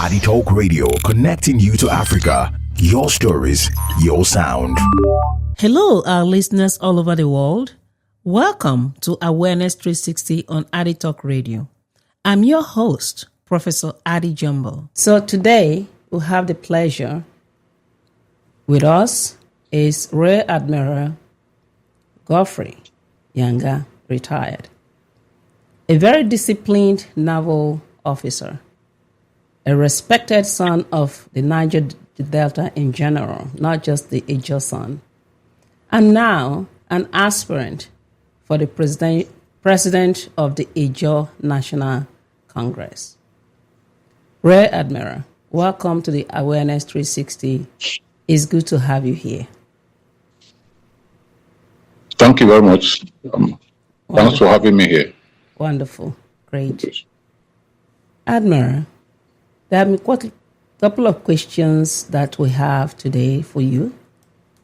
AdieTalk Radio, connecting you to Africa. Your stories, your sound. Hello, our listeners all over the world. Welcome to Awareness 360 on AdieTalk Radio. I'm your host, Professor Adie Jumbo. So today, we have the pleasure with us is Rear Admiral Geoffrey, Yanga, retired. A very disciplined naval officer, a respected son of the Niger Delta in general, not just the Ijaw son, and now an aspirant for the president of the Ijaw National Congress. Rear Admiral, welcome to the Awareness 360. It's good to have you here. Thank you very much. Thanks for having me here. Wonderful. Great. Admiral, there are quite a couple of questions that we have today for you,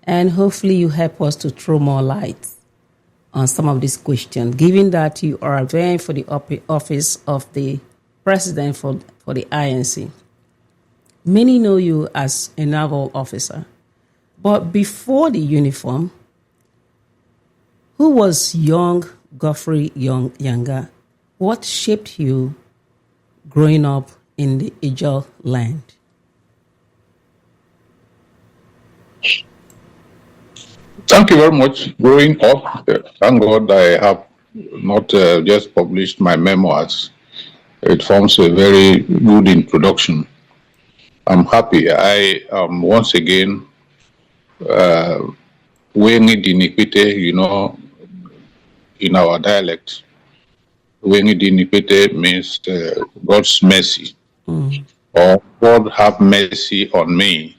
and hopefully you help us to throw more light on some of these questions, given that you are vying for the office of the president for the INC. Many know you as a naval officer, but before the uniform, who was young Geoffrey Yanga? What shaped you growing up in the Ijaw land? Thank you very much. Growing up, thank God I have not just published my memoirs. It forms a very good introduction. I'm happy. I am once again Woyengidinikpete, in our dialect. Woyengidinikpete means God's mercy, or God have mercy on me.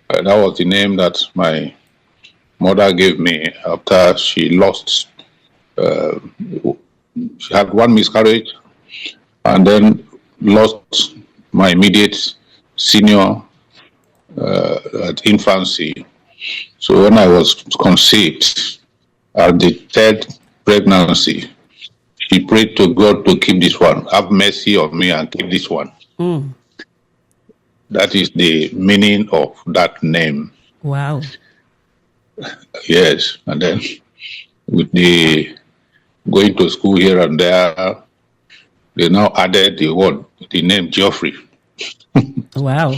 That was the name that my mother gave me after she lost. She had one miscarriage and then lost my immediate senior at infancy. So when I was conceived at the third pregnancy, she prayed to God to keep this one, have mercy on me and keep this one. That is the meaning of that name. Wow. Yes, and then with the going to school here and there, they now added the name Geoffrey. Wow.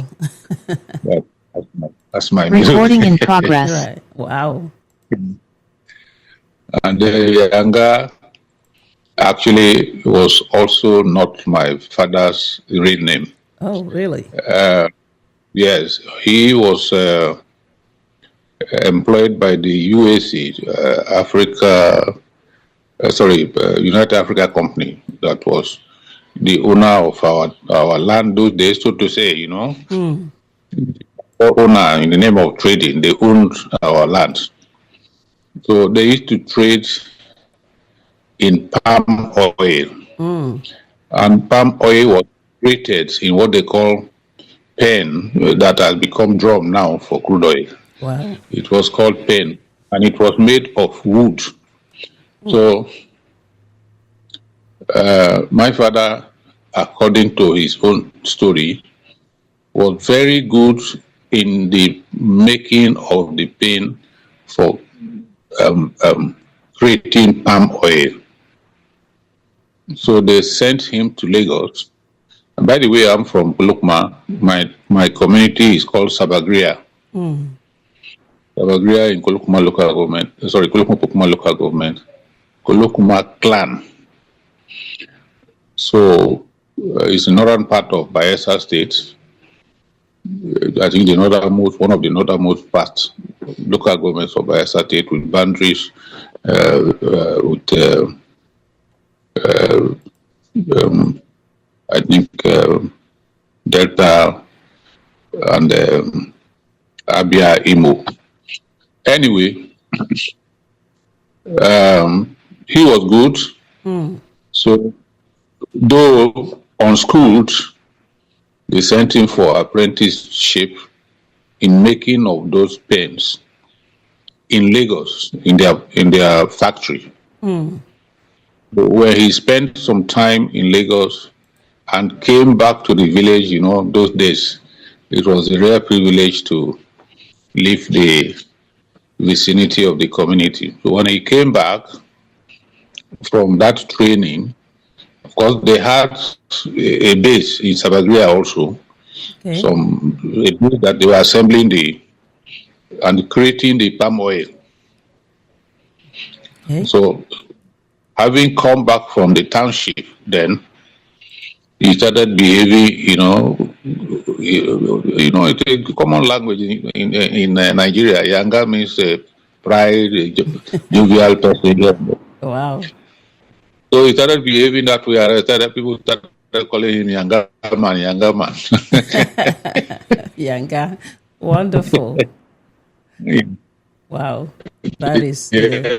That's my recording in progress. Right. Wow. And Yanga actually was also not my father's real name. Oh, really? Yes, he was employed by the UAC, United Africa Company, that was the owner of our land those days, so to say, Owner in the name of trading, they owned our land. So they used to trade in palm oil. And palm oil was created in what they call pen that has become drum now for crude oil. Wow. It was called pen, and it was made of wood. So my father, according to his own story, was very good in the making of the pen for creating palm oil. So they sent him to Lagos. And by the way, I'm from Kolokma. My community is called Sabagria. Sabagria in Kolokma local government. Kolokma local government. Kolokma clan. So it's the northern part of Bayelsa State. I think one of the northernmost parts, local governments of Bayelsa State, with boundaries with I think Delta and Abia Imo. Anyway, he was good. So, though unschooled, they sent him for apprenticeship in making of those pens in Lagos, in their factory. Where he spent some time in Lagos and came back to the village. Those days, it was a rare privilege to leave the vicinity of the community. So when he came back from that training, of course, they had a base in Sabagria also, Okay. a base that they were assembling and creating the palm oil. Okay. So, having come back from the township, then he started behaving, it's a common language in Nigeria. Yanga means pride, jovial person. Wow. So he started behaving that way. People started calling him Yanga man, Yanga man. Yanga. Wonderful. Wow. That is. Yeah.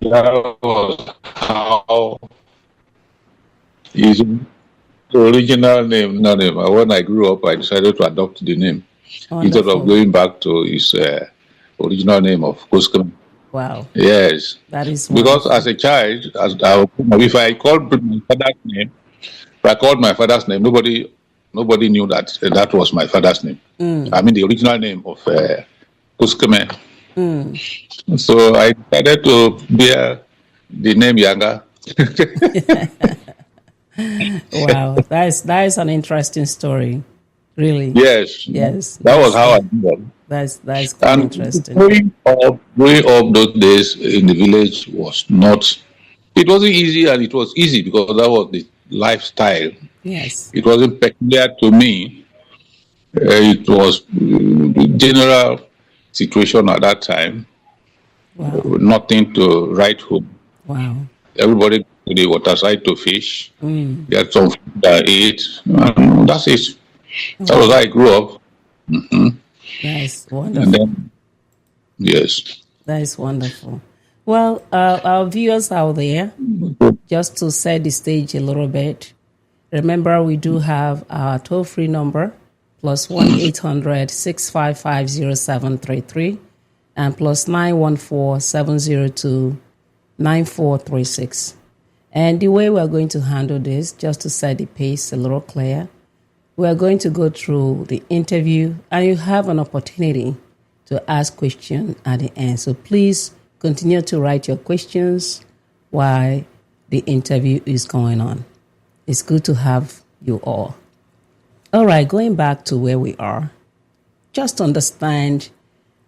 That was how his original name. When I grew up, I decided to adopt the name instead of going back to his original name of Kuskam. Wow. Yes. That is because wonderful. as a child, if I called my father's name, nobody knew that was my father's name. I mean, the original name of Kuskame. So I decided to bear the name Yanga. Wow, that is an interesting story, really. Yes. That was how I did it. That's quite interesting. Growing up those days in the village it wasn't easy, and it was easy because that was the lifestyle. Yes. It wasn't peculiar to me. It was the general situation at that time. Wow. Nothing to write home. Wow. Everybody to the waterside to fish. Get some food I ate. That's it. That was how I grew up. That's wonderful. And then, yes. That is wonderful. Well, our viewers out there, just to set the stage a little bit, remember we do have our toll-free number, plus 1-800-655-0733 and plus 914-702-9436. And the way we're going to handle this, just to set the pace a little clear, we're going to go through the interview and you have an opportunity to ask questions at the end. So please continue to write your questions while the interview is going on. It's good to have you all. All right, going back to where we are, just to understand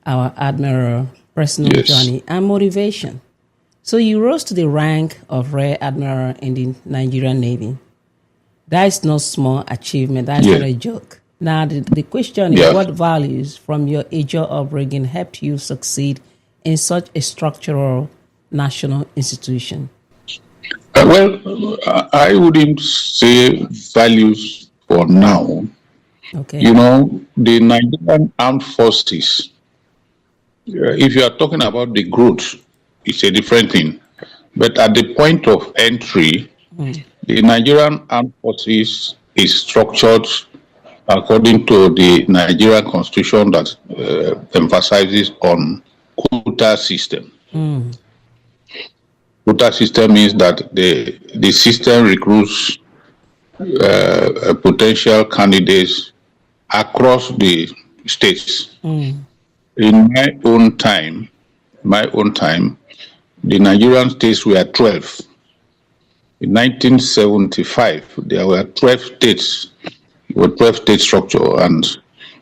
our Admiral personal journey and motivation. So you rose to the rank of Rear Admiral in the Nigerian Navy. That is no small achievement. That's not a joke. Now, the question is, what values from your Ijaw upbringing helped you succeed in such a structural national institution? Well, I wouldn't say values for now. Okay. The Nigerian Armed Forces, if you are talking about the growth, it's a different thing. But at the point of entry, the Nigerian Armed Forces is structured according to the Nigerian Constitution that emphasizes on quota system. Quota system means that the system recruits potential candidates across the states. In my own time, the Nigerian states were 12. In 1975, there were 12 states. It was 12-state structure, and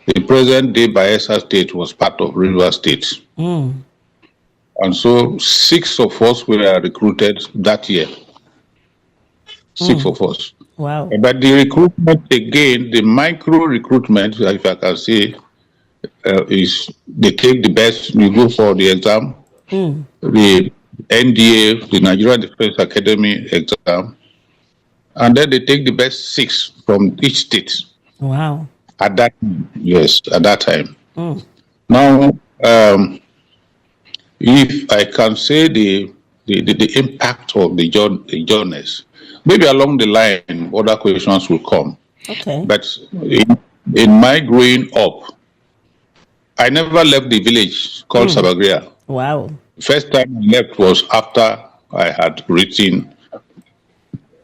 the present-day Bayelsa State was part of Rivers State. And so 6 of us were recruited that year. 6 of us. Wow. But the recruitment, again, the micro recruitment, if I can say, is they take the best, you go for the exam, the NDA, the Nigerian Defense Academy exam, and then they take the best 6 from each state. Wow. At that time. Now, if I can say the impact of the journeys, maybe along the line, other questions will come. Okay. But in my growing up, I never left the village called Sabagria. Wow. First time I left was after I had written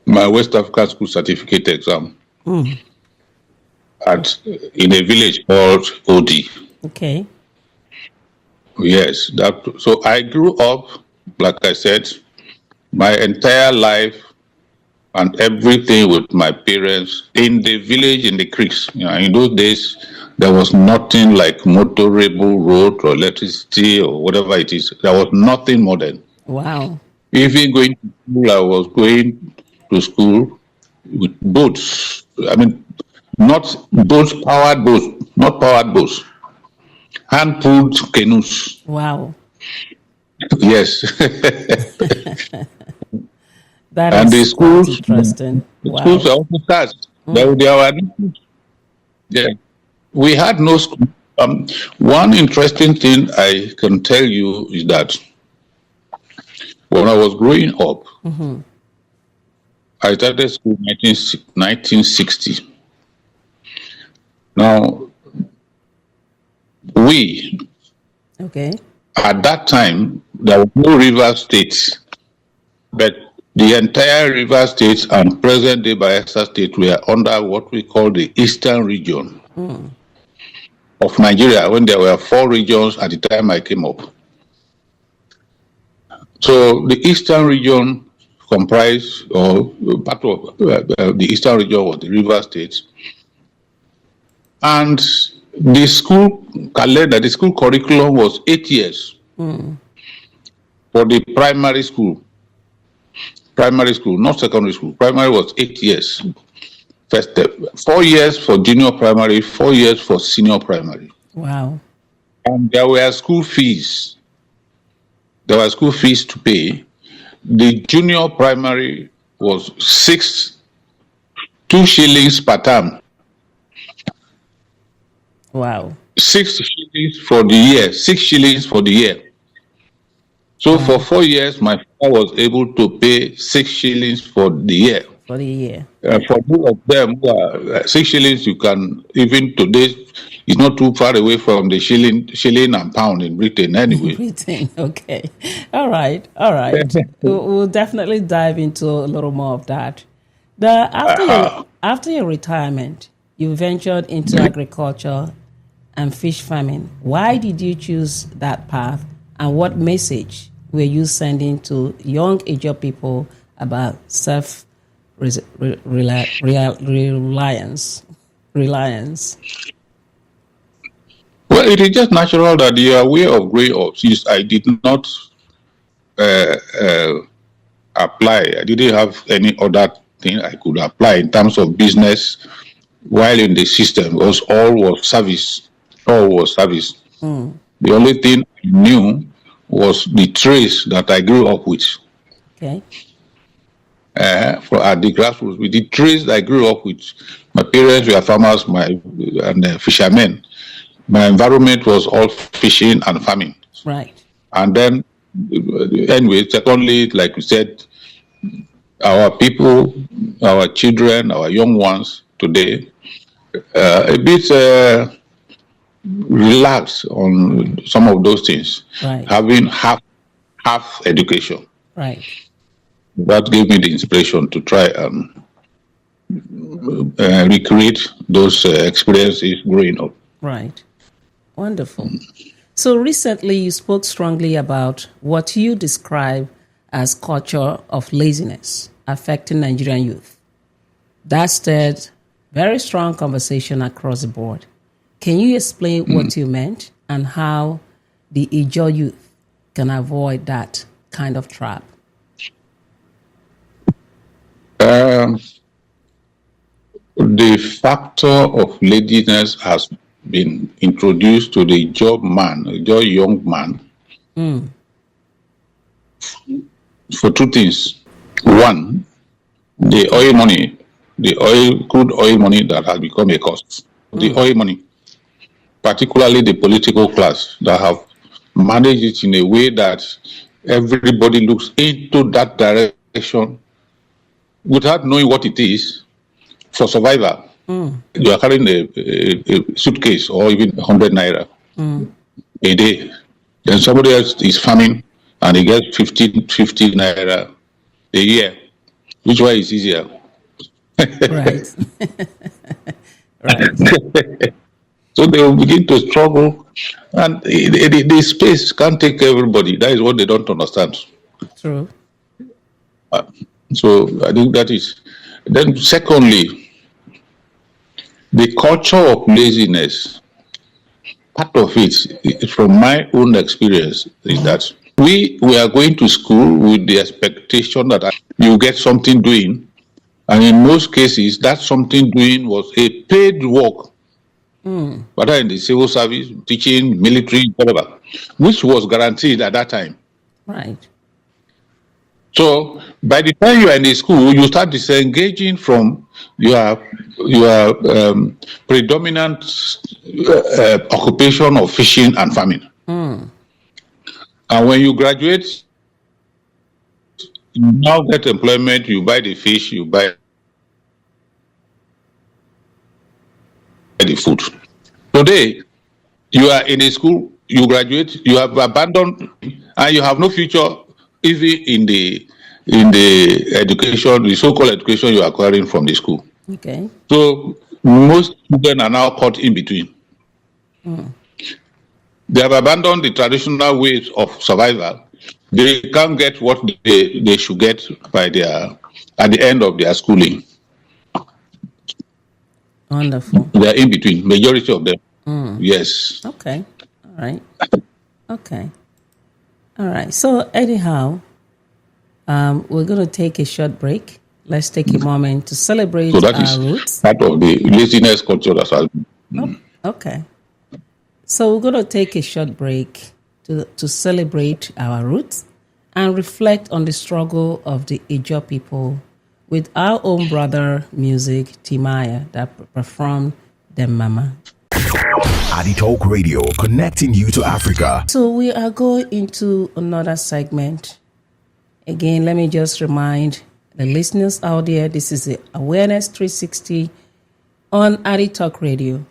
my West African School Certificate exam in a village called OD. Okay. Yes, so I grew up, like I said, my entire life and everything with my parents in the village, in the creeks. In those days, there was nothing like motorable road or electricity or whatever it is. There was nothing modern. Wow. Even going to school, I was going to school with boats. I mean, not powered boats, hand-pulled canoes. Wow. Yes. That and is the schools, interesting. The schools are also taxed. Yeah. We had no school. One interesting thing I can tell you is that when I was growing up, I started school in 1960. Now, at that time, there were no river states, but the entire river states and present-day Bayelsa state were under what we call the Eastern region of Nigeria, when there were 4 regions at the time I came up. So the Eastern region comprised, or part of the Eastern region was the river states. And the school calendar, the school curriculum was 8 years for the primary school. Primary school, not secondary school. Primary was 8 years. First step. 4 years for junior primary, 4 years for senior primary. Wow. And there were school fees. There were school fees to pay. The junior primary was 2 shillings per term. Wow. 6 shillings for the year. 6 shillings for the year. So for 4 years, my father was able to pay 6 shillings for the year. For the year. For both of them, 6 shillings, you can, even today, it's not too far away from the shilling and pound in Britain anyway. Britain, okay. All right. We'll definitely dive into a little more of that. After your retirement, you ventured into agriculture and fish farming. Why did you choose that path, and what message were you sending to young Ijaw people about reliance? Well, it is just natural that your way of growing up, since I did not apply, I didn't have any other thing I could apply in terms of business while in the system, because all was service. The only thing I knew was the trades that I grew up with. Okay. At the grassroots, with the trades I grew up with. My parents were farmers and fishermen. My environment was all fishing and farming. Right. And then, anyway, secondly, like you said, our people, our children, our young ones today, a bit relaxed on some of those things. Right. Having half education. Right. That gave me the inspiration to try and recreate those experiences growing up. Right. Wonderful. So recently you spoke strongly about what you describe as culture of laziness affecting Nigerian youth. That stirred very strong conversation across the board. Can you explain what you meant and how the Ijaw youth can avoid that kind of trap? The factor of laziness has been introduced to the Ijaw young man, for 2 things. One, the oil money, crude oil money that has become a cost. The oil money, particularly the political class that have managed it in a way that everybody looks into that direction without knowing what it is for survival. You are carrying a suitcase or even 100 naira a day. Then somebody else is farming and he gets 50 naira a year. Which one is easier? Right. Right. So they will begin to struggle, and the space can't take everybody. That is what they don't understand. True. So I think that is. Then secondly, the culture of laziness. Part of it, from my own experience, is that we are going to school with the expectation that you get something doing, and in most cases, that something doing was a paid work, whether in the civil service, teaching, military, whatever, which was guaranteed at that time. Right. So by the time you are in the school, you start disengaging from your predominant occupation of fishing and farming. And when you graduate, you now get employment, you buy the fish, you buy the food. Today, you are in a school, you graduate, you have abandoned, and you have no future even in the education, the so-called education you are acquiring from the school. Okay. So most children are now caught in between. They have abandoned the traditional ways of survival. They can't get what they should get at the end of their schooling. Wonderful. They are in between, majority of them. Yes. Okay. All right. Okay. All right. So anyhow, we're going to take a short break. Let's take a moment to celebrate So that our is roots. part of the laziness culture as well. Okay. So we're going to take a short break to celebrate our roots and reflect on the struggle of the Ijaw people with our own brother music, Timaya, that performed the Mama. AdieTalk Radio, connecting you to Africa. So we are going into another segment. Again, let me just remind the listeners out there, this is the Awareness 360 on AdieTalk Radio.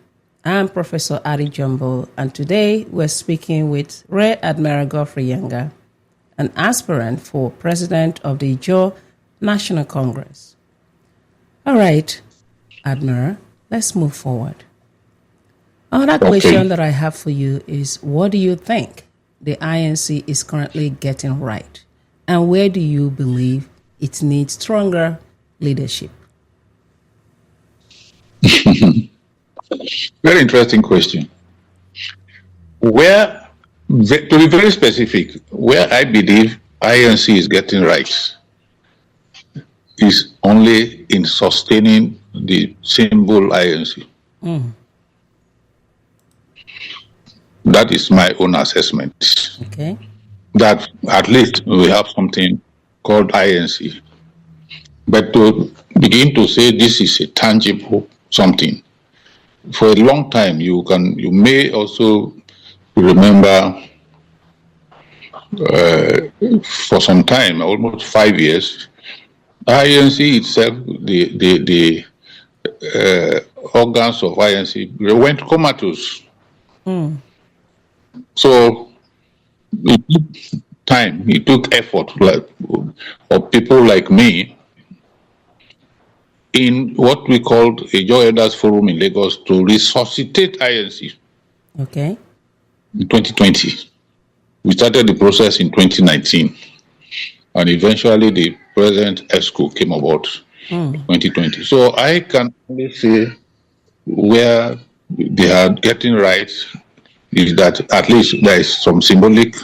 I'm Professor Adie Jumbo, and today we're speaking with Rear Admiral Geoffrey Yanga, an aspirant for president of the Ijaw National Congress. All right, Admiral, let's move forward. Another question that I have for you is, what do you think the INC is currently getting right? And where do you believe it needs stronger leadership? Very interesting question. To be very specific, where I believe INC is getting right is only in sustaining the symbol INC. That is my own assessment. Okay. That at least we have something called INC. But to begin to say this is a tangible something, for a long time you may also remember for some time, almost 5 years, INC itself, the organs of INC went comatose. So it took time, it took effort of people like me in what we called Ijaw Elders Forum in Lagos to resuscitate INC. Okay. In 2020. We started the process in 2019, and eventually the present ESCO came about 2020. So I can only say where they are getting right is that at least there is some symbolic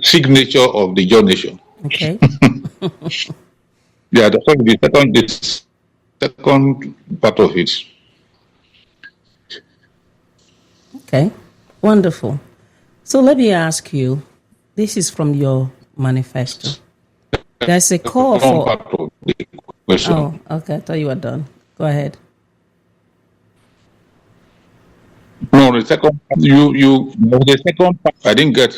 signature of the Ijaw Nation. Okay. Yeah, the second part of it. Okay. Wonderful. So let me ask you, this is from your manifesto. There's a call Second for... part of the question. Oh, okay. I thought you were done. Go ahead. No, the second part, the second part, I didn't get.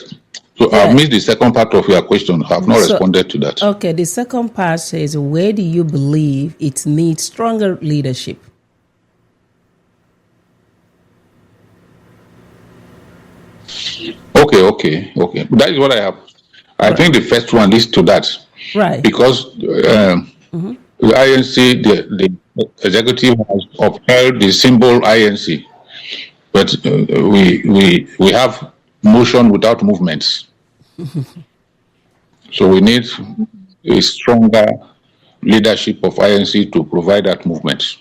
So Yeah. I missed the second part of your question. I have not responded to that. Okay, the second part says, where do you believe it needs stronger leadership? Okay. That is what I have. I think the first one leads to that. Right. Because the INC, the executive has upheld the symbol INC, but we have motion without movements. So we need a stronger leadership of INC to provide that movement.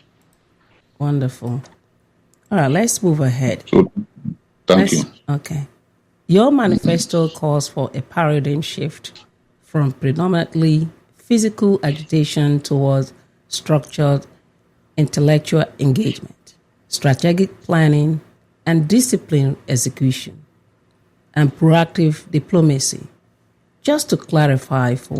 Wonderful. All right, let's move ahead. So, thank you. Okay. Your manifesto calls for a paradigm shift from predominantly physical agitation towards structured intellectual engagement, strategic planning, and disciplined execution, and proactive diplomacy. Just to clarify for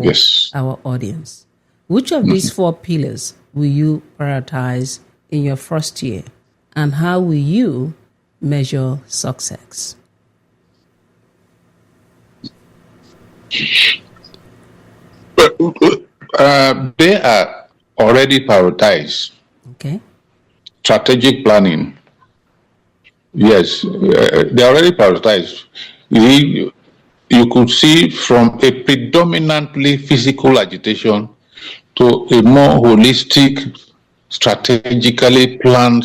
our audience, which of these four pillars will you prioritize in your first year, and how will you measure success? They are already prioritized. Okay. Strategic planning. Yes, they are already prioritized. You could see from a predominantly physical agitation to a more holistic, strategically planned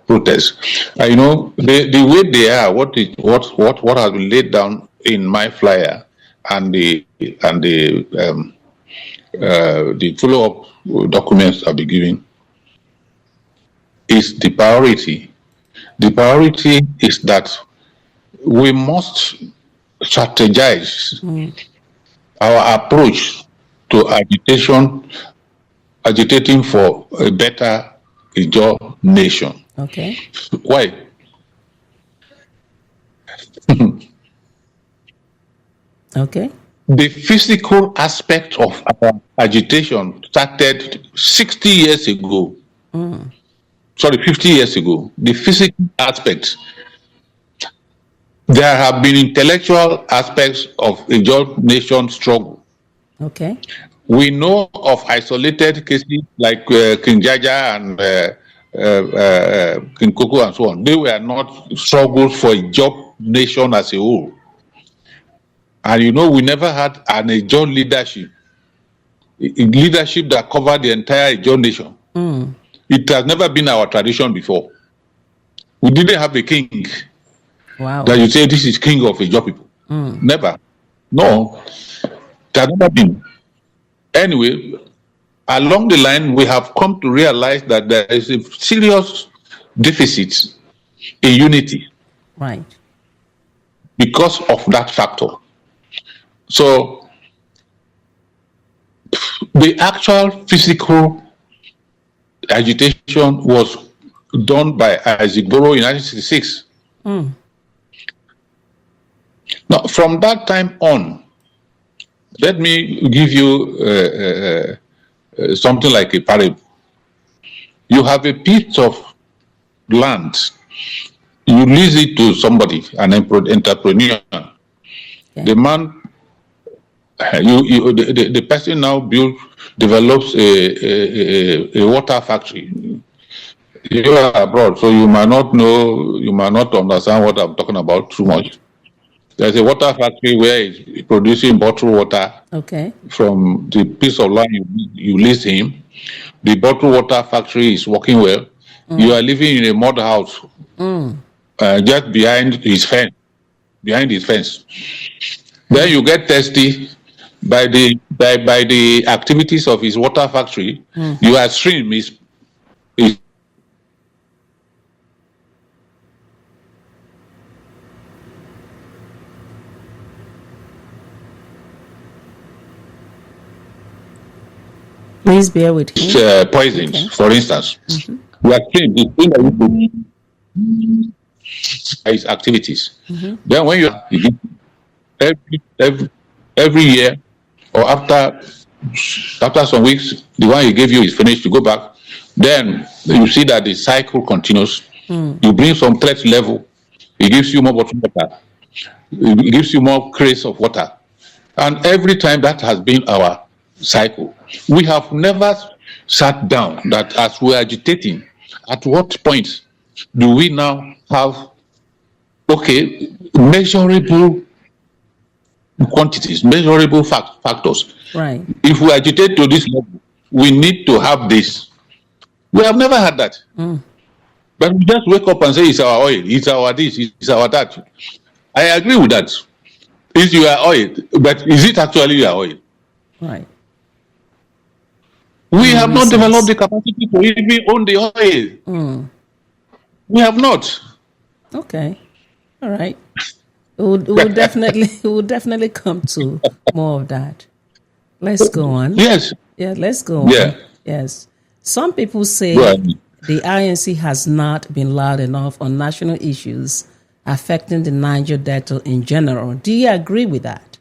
protest. You know, the way they are, what has been laid down in my flyer and the follow-up documents I'll be giving is the priority. The priority is that we must strategize our approach to agitating for a better Ijaw Nation. Okay. Why? Okay. The physical aspect of our agitation started 60 years ago. Sorry, 50 years ago. The physical aspect. There have been intellectual aspects of Ijaw Nation struggle. Okay. We know of isolated cases like King Jaja and King Koko and so on. They were not struggles for Ijaw Nation as a whole. And you know, we never had an Ijaw leadership that covered the entire Ijaw Nation. It has never been our tradition before. We didn't have a king. Wow. That you say this is king of Ijaw people. Never. No, it has never been. Anyway, along the line, we have come to realize that there is a serious deficit in unity. Right. Because of that factor. So, the actual physical agitation was done by Isaac Boro in 1966. Now, from that time on, let me give you something like a parable. You have a piece of land, you lease it to somebody, an entrepreneur. Okay. The man, the person now develops a water factory. You are abroad, so you might not know, you might not understand what I'm talking about too much. There's a water factory where it's producing bottled water. Okay. From the piece of land you lease him. The bottled water factory is working well. You are living in a mud house, just behind his fence. Then you get thirsty by the activities of his water factory. Your stream is Please bear with me. poisoned, Okay. for instance. Your stream is his activities. Then when you every year or after some weeks, the one he gave you is finished, you go back, then you see that the cycle continues. You bring some threat level, he gives you more bottled water, it gives you more crates of water. And every time that has been our cycle. We have never sat down that as we're agitating, at what point do we now have, measurable quantities, measurable factors. Right. If we agitate to this level, we need to have this. We have never had that. But we just wake up and say it's our oil, it's our this, it's our that. I agree with that. It's your oil, but is it actually your oil? Right. We have not developed the capacity to even own the oil. We have not. Okay. All right. We'll definitely come to more of that. Let's go on. Yes. Yeah, let's go on. Yeah. Yes. Some people say Right. the INC has not been loud enough on national issues affecting the Niger Delta in general. Do you agree with that?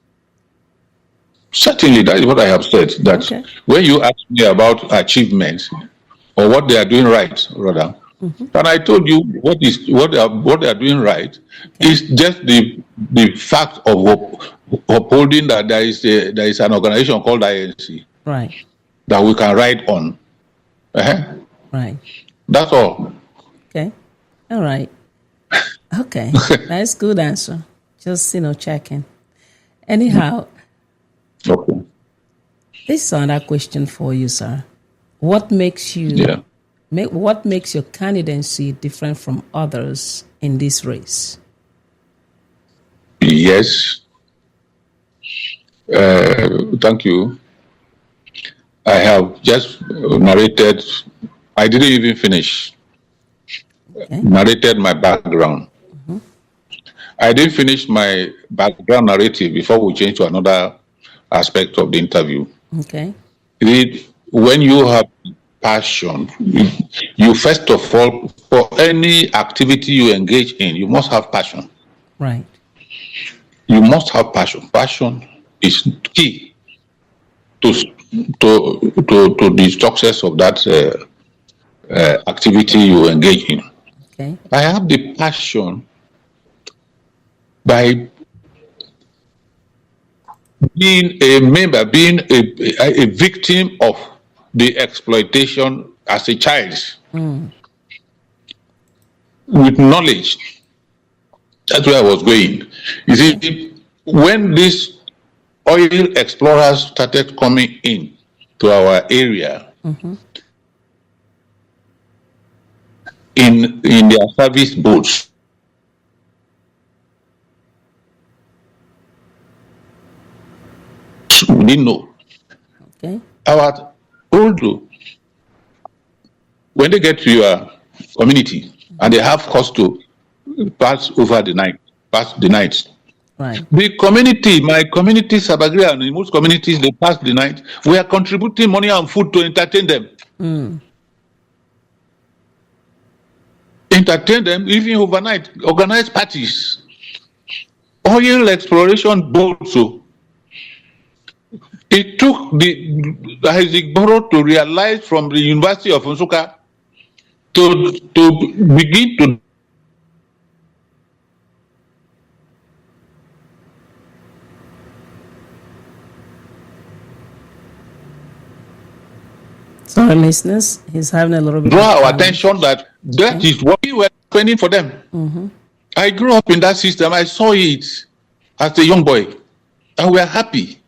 Certainly, that is what I have said. That Okay. when you ask me about achievements or what they are doing right, rather, and I told you what they are doing right is just the fact of upholding that there is an organization called INC Right. that we can ride on. Right. That's all. Okay. All right. Okay. That's good answer. Just, checking. Anyhow, Okay. this is another question for you, sir. What makes you Yeah. what makes your candidacy different from others in this race? Yes. Thank you. I have just narrated. I didn't even finish. Okay. Narrated my background. I didn't finish my background narrative before we change to another aspect of the interview. Okay. When you have passion, you first of all, for any activity you engage in, you must have passion. Right. You must have passion. Passion is key to the success of that activity you engage in. Okay. I have the passion by being a member, being a victim of the exploitation as a child, with knowledge. That's where I was going. You see, when these oil explorers started coming in to our area in their service boats, we didn't know. Okay. Our old, when they get to your community and they have cause to pass the night. Right. The community, my community, Sabagria, and in most communities, they pass the night. We are contributing money and food to entertain them. Entertain them, even overnight, organize parties. Oil exploration boats. So it took the Isaac Borough to realize from the University of Nsukka to begin to Sorry, listeners, he's having a little bit draw of our attention that is what we were spending for them. I grew up in that system. I saw it as a young boy, and we are happy.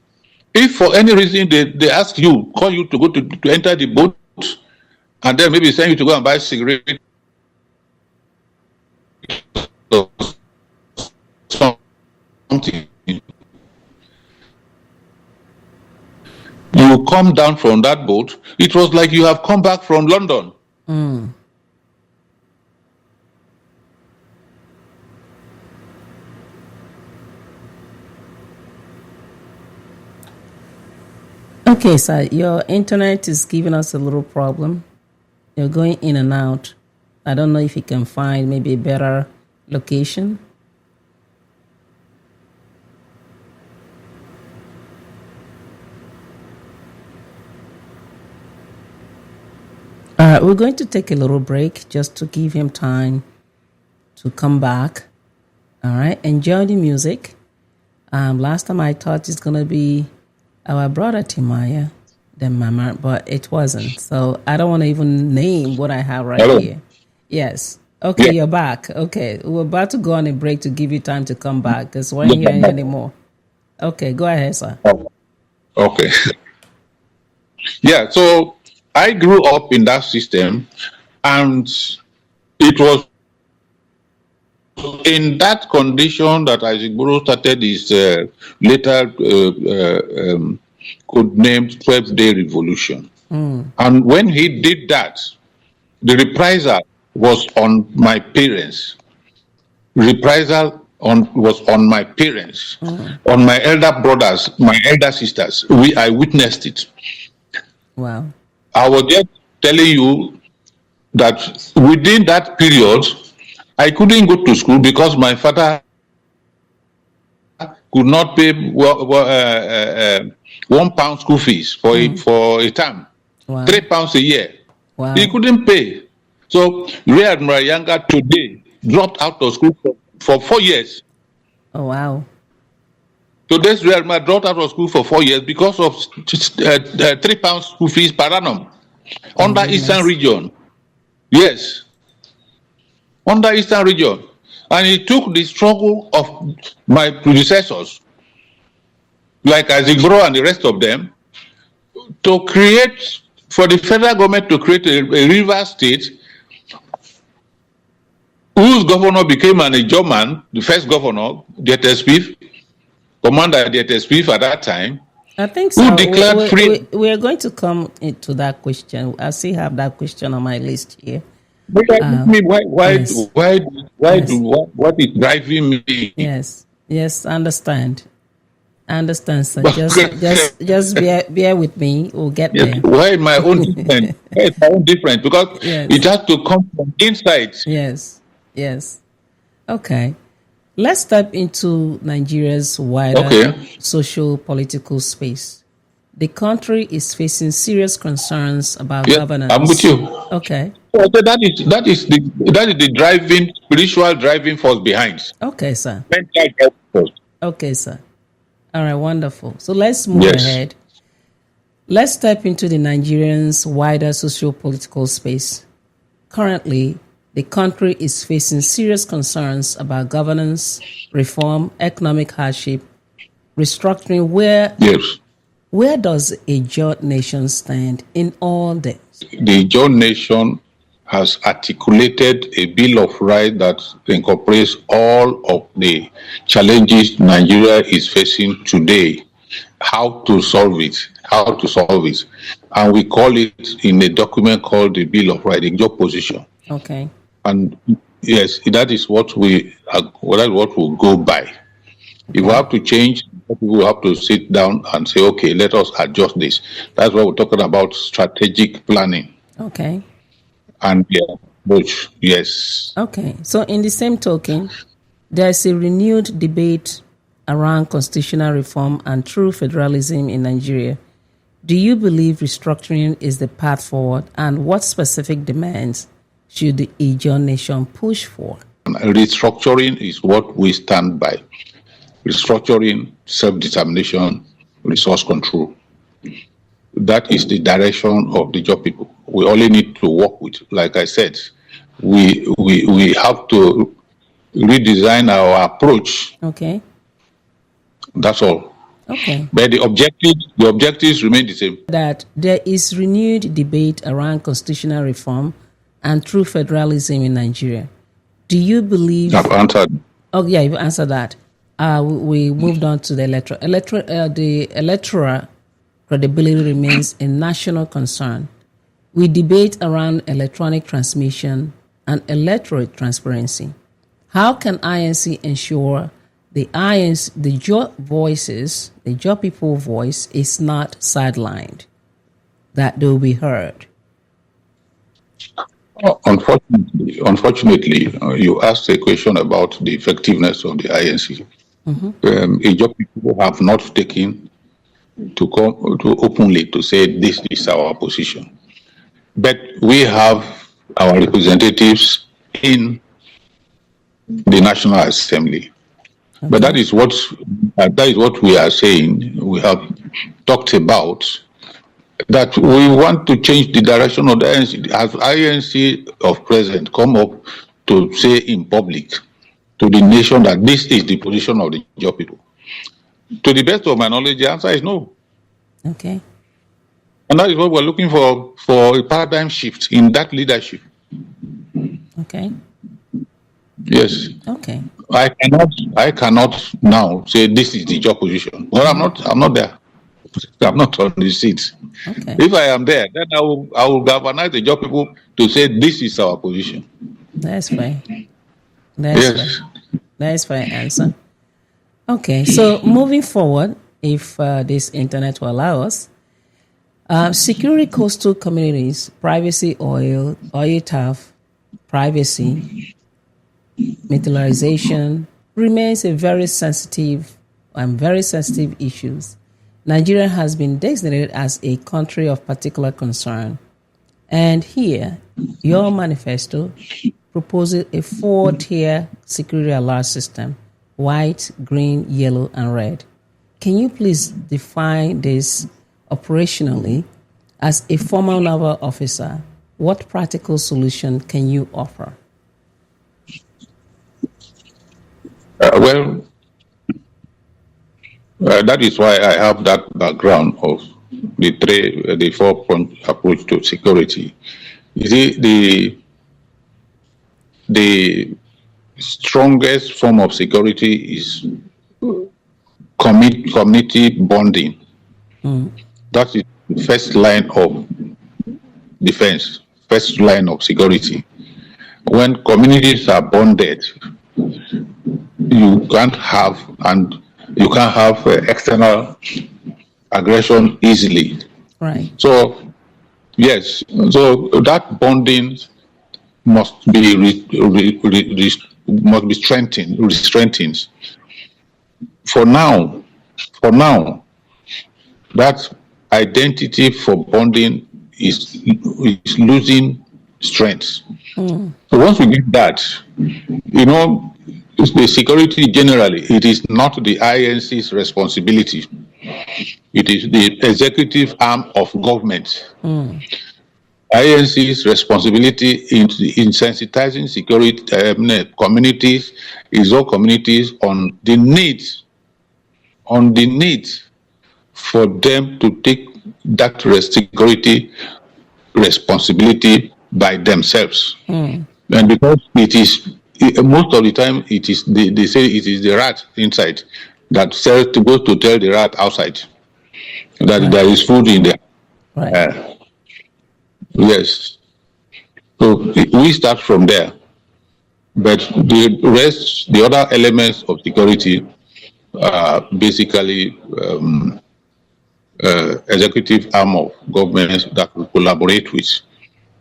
If for any reason they ask you, call you to go to enter the boat, and then maybe send you to go and buy cigarette or something, you come down from that boat, it was like you have come back from London. Okay, sir, your internet is giving us a little problem. You're going in and out. I don't know if you can find maybe a better location. All right, we're going to take a little break just to give him time to come back. All right, enjoy the music. Last time I thought it's going to be our brother Timaya, then Mama, but it wasn't. So I don't want to even name what I have right Hello. here. Yes. Okay, You're back. Okay, we're about to go on a break to give you time to come back because we ain't hearing anymore. Okay, go ahead, sir. Okay. Yeah, so I grew up in that system, and it was in that condition that Isaac Burrow started his later codenamed 12-day revolution. And when he did that, the reprisal was on my parents. Reprisal was on my parents, on my elder brothers, my elder sisters. I witnessed it. Wow. I was just telling you that within that period, I couldn't go to school because my father could not pay £1 school fees for a term. Wow. £3 a year. Wow. He couldn't pay. So Rear Admiral Yanga today dropped out of school for 4 years. Oh, wow. Today's Rear Admiral dropped out of school for 4 years because of £3 school fees per annum under Eastern region. Yes. Under Eastern region. And it took the struggle of my predecessors, like Isaac Burrow and the rest of them, to create, for the federal government to create a river state whose governor became an Ijaw man, the first governor, Geoffrey, Commander Geoffrey at that time. I think so. Who declared free. We are going to come into that question. I still have that question on my list here. But Yes. What is driving me? Yes, I understand. I understand, sir. Just bear with me. We'll get there. Why is my own different? Why is my own different? Because it has to come from inside. Yes. Okay. Let's step into Nigeria's wider social political space. The country is facing serious concerns about governance. I'm with you. Okay. So that is the driving, spiritual driving force behind. Okay, sir. Mental health force. Okay, sir. All right, wonderful. So let's move ahead. Let's step into the Nigerians' wider socio-political space. Currently, the country is facing serious concerns about governance, reform, economic hardship, restructuring. Where does Ijaw Nation stand in all this? The Ijaw Nation has articulated a Bill of Rights that incorporates all of the challenges Nigeria is facing today, how to solve it. And we call it in a document called the Bill of Rights, the Ijaw position. Okay. And yes, that is what we'll go by. Okay. If we have to change, we will have to sit down and say, okay, let us adjust this. That's why we're talking about strategic planning. Okay. And approach, yes. Okay. So in the same token, there's a renewed debate around constitutional reform and true federalism in Nigeria. Do you believe restructuring is the path forward, and what specific demands should the Ijaw Nation push for? Restructuring is what we stand by. Restructuring, self-determination, resource control. That is the direction of the Ijaw people. We only need to work with, like I said, we have to redesign our approach. Okay. That's all. Okay. But the objectives remain the same. That there is renewed debate around constitutional reform and true federalism in Nigeria. Do you believe? I've answered. Oh, yeah, you've answered that. We moved on to the electoral credibility remains a national concern. We debate around electronic transmission and electoral transparency. How can INC ensure the Ijaw people voice is not sidelined, that they will be heard? Unfortunately, you asked a question about the effectiveness of the INC. Ijaw people have not taken to come to openly to say this is our position, but we have our representatives in the National Assembly. Okay. But that is what we are saying. We have talked about that we want to change the direction of the INC. Has INC of President come up to say in public to the nation that this is the position of the Ijaw people? to the best of my knowledge, the answer is no. Okay. And that is what we're looking for a paradigm shift in that leadership. Okay. Yes. Okay. I cannot now say this is the job position. Well, I'm not there. I'm not on the seat. Okay. If I am there, then I will galvanize the job people to say this is our position. That's fine. Yes. That's fine answer. Okay, so moving forward, if this internet will allow us, security coastal communities, privacy oil turf, privacy, militarization remains a very sensitive issues. Nigeria has been designated as a country of particular concern. And here, your manifesto proposes a 4-tier security alert system: white, green, yellow, and red. Can you please define this operationally? As a former naval officer, what practical solution can you offer? That is why I have that background of the 4-point approach to security. You see, the strongest form of security is community bonding. That is the first line of defense, first line of security. When communities are bonded, you can't have external aggression easily. Right. So yes, so that bonding must be strengthened. For now, that identity for bonding is losing strength. So once we get that, the security generally, it is not the INC's responsibility. It is the executive arm of government. INC's responsibility in sensitizing security communities is all communities on the need for them to take that security responsibility by themselves. And because it is most of the time, it is they say it is the rat inside that goes to tell the rat outside that there is food in there. Right. Yes. So we start from there, but the other elements of security are basically executive arm of governments that we collaborate with.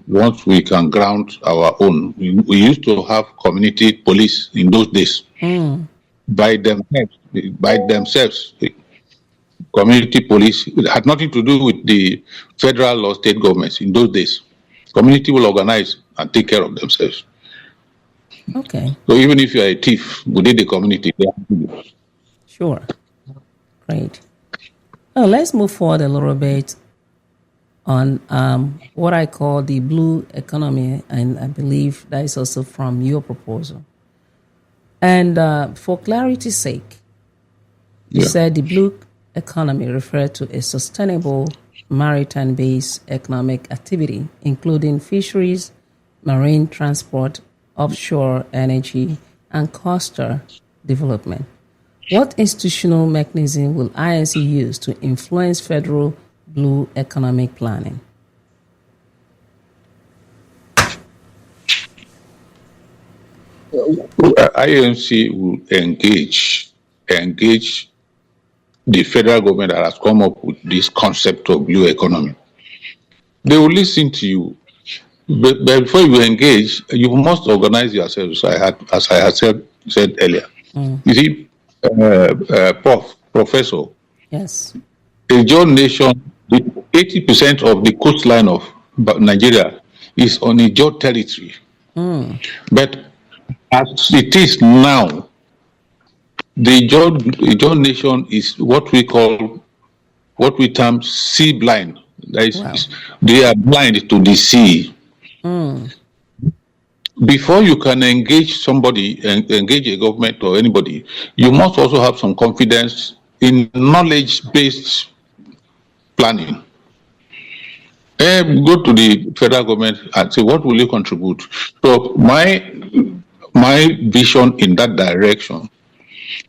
Once we can ground our own, we used to have community police in those days. By themselves. Community police, it had nothing to do with the federal or state governments in those days. Community will organize and take care of themselves. Okay. So even if you are a thief within the community, they have to do. Sure. Great. Well, let's move forward a little bit on what I call the blue economy, and I believe that is also from your proposal. And for clarity's sake, you said the blue economy referred to a sustainable maritime-based economic activity, including fisheries, marine transport, offshore energy, and coastal development. What institutional mechanism will INC use to influence federal blue economic planning? INC will engage the federal government that has come up with this concept of blue economy. They will listen to you, but before you engage, you must organize yourself. As I had said earlier. You see, Professor. Yes. Ijaw Nation, 80% of the coastline of Nigeria is on Ijaw territory. But as it is now, the Ijaw Nation is what we term sea blind. That is, wow. They are blind to the sea. Before you can engage somebody, engage a government or anybody, you must also have some confidence in knowledge-based planning. Go to the federal government and say, what will you contribute? So my vision in that direction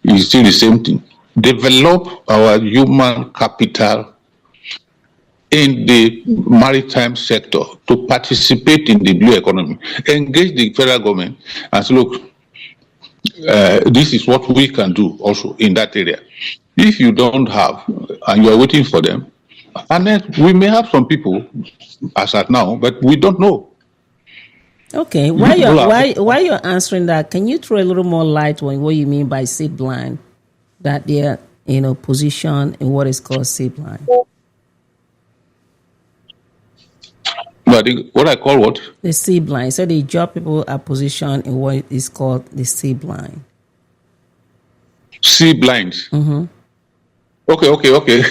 is still the same thing. Develop our human capital in the maritime sector to participate in the blue economy. Engage the federal government and say, look, this is what we can do also in that area. If you don't have, and you're waiting for them, and then we may have some people as at now, but we don't know. Okay, while you're answering that, can you throw a little more light on what you mean by seed blind? That they're position in what is called seed blind. But what I call what? The seed blind. So the job people are positioned in what is called the seed blind. Sea blind. Mm-hmm. Okay.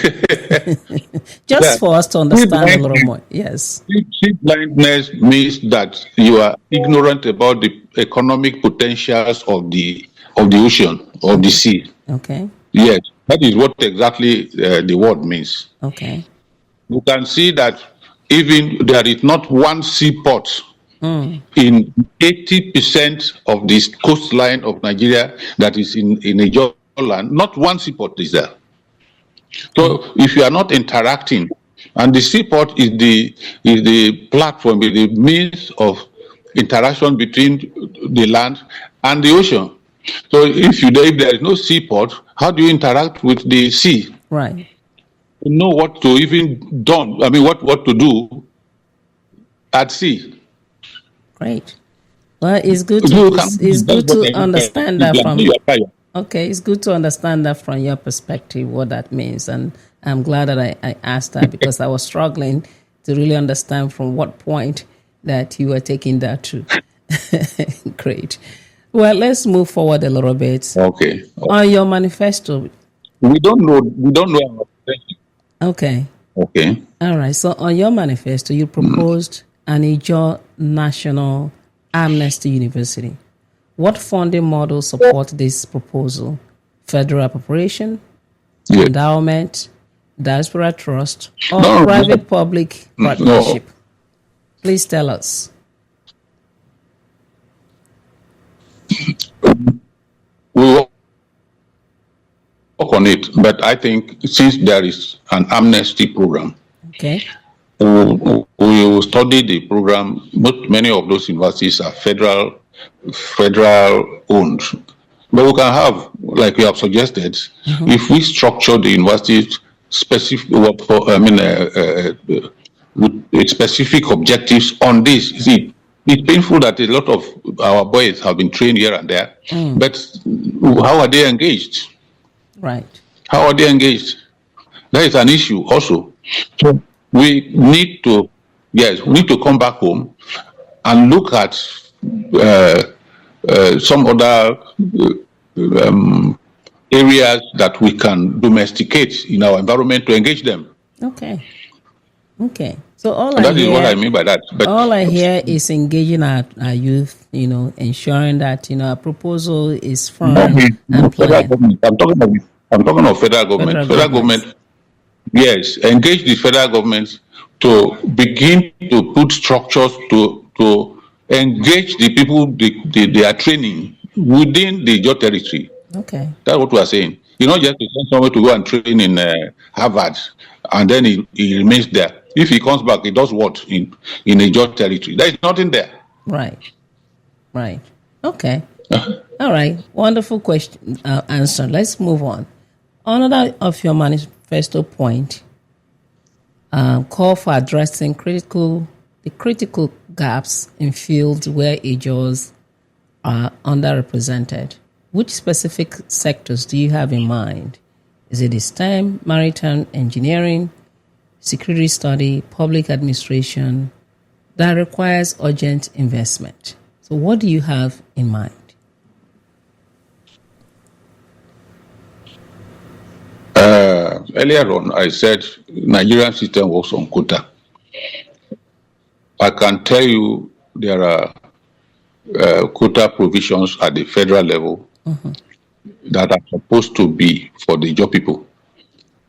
Just for us to understand a little more. Yes. Sea blindness means that you are ignorant about the economic potentials of the ocean or the sea. Okay. Yes, that is what exactly the word means. Okay. You can see that even there is not one seaport in 80% of this coastline of Nigeria that is in Ijaw land. Not one seaport is there. So if you are not interacting, and the seaport is the platform, is the means of interaction between the land and the ocean. So if there is no seaport, how do you interact with the sea? Right. You know what to even do. I mean, what to do at sea. Great. Well, it's good to understand that from. Okay, it's good to understand that from your perspective, what that means. And I'm glad that I asked that because I was struggling to really understand from what point that you were taking that to. Great. Well, let's move forward a little bit. Okay. On your manifesto. We don't know our manifesto. Okay. Okay. All right. So on your manifesto, you proposed an Ijaw National Amnesty University. What funding model support this proposal? Federal appropriation, endowment, diaspora trust, or private-public partnership? No. Please tell us. We work on it, but I think since there is an amnesty program, okay, we will study the program. But many of those universities are federal owned, but we can have, like we have suggested, if we structure the universities specific with specific objectives on this. See, it's painful that a lot of our boys have been trained here and there, but how are they engaged? Right. How are they engaged? That is an issue also. So we need to come back home and look at some other areas that we can domesticate in our environment to engage them. Okay. So that is what I mean by that. But all I hear is engaging our youth, ensuring that, our proposal is firm and planned. I'm talking of federal government. Federal government, yes, engage the federal government to begin to put structures to engage the people they are training within the Ijaw territory. Okay. That's what we are saying. Just to send someone to go and train in Harvard, and then he remains there. If he comes back, he does what in Ijaw territory? There is nothing there. Right. Okay. All right. Wonderful question answer. Let's move on. Another of your manifesto point call for addressing the critical gaps in fields where Ijaws are underrepresented. Which specific sectors do you have in mind? Is it STEM, maritime engineering, security study, public administration that requires urgent investment? So what do you have in mind? Earlier on, I said Nigerian system works on quota. I can tell you there are quota provisions at the federal level that are supposed to be for the Ijaw people.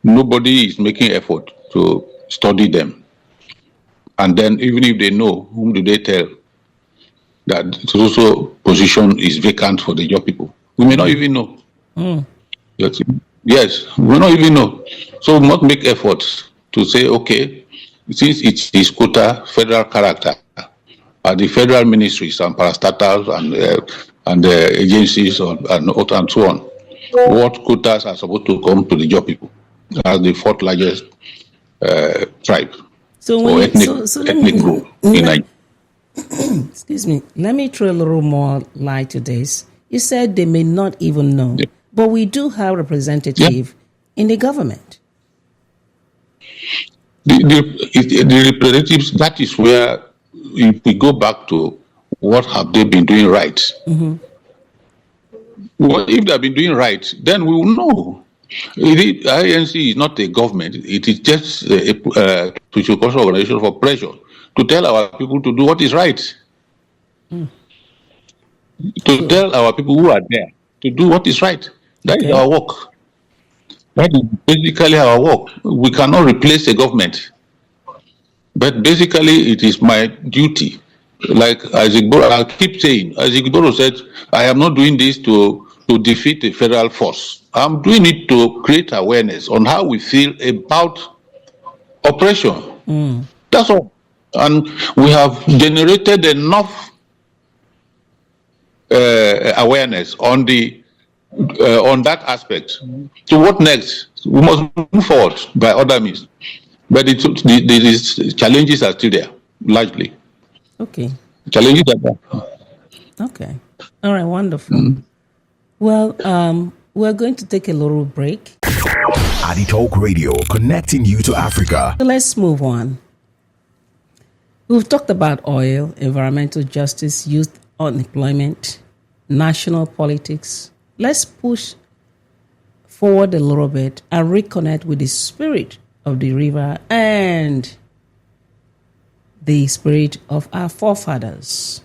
Nobody is making effort to study them. And then even if they know, whom do they tell that so position is vacant for the job people? We may not even know. Yes, we may not even know. So we must make efforts to say, okay, since it is quota federal character, the federal ministries and parastatals and agencies and so on, what quotas are supposed to come to the job people as the fourth largest tribe or ethnic group in Nigeria. Excuse me. Let me throw a little more light to this. You said they may not even know, but we do have representative in the government. The representatives, that is where, if we go back to what have they been doing right, well, if they have been doing right, then we will know. The INC is not a government. It is just a social organization for pressure to tell our people to do what is right. To tell our people who are there to do what is right. That is our work. That is basically our work. We cannot replace a government. But basically, it is my duty. Like I keep saying, as Igboro said, I am not doing this to defeat the federal force. I'm doing it to create awareness on how we feel about oppression. That's all. And we have generated enough awareness on that aspect. So what next? We must move forward by other means. But the challenges are still there, largely. Okay. Challenges are there. Okay. All right, wonderful. Well, we're going to take a little break. AdieTalk Radio, connecting you to Africa. So let's move on. We've talked about oil, environmental justice, youth unemployment, national politics. Let's push forward a little bit and reconnect with the spirit of the river and the spirit of our forefathers.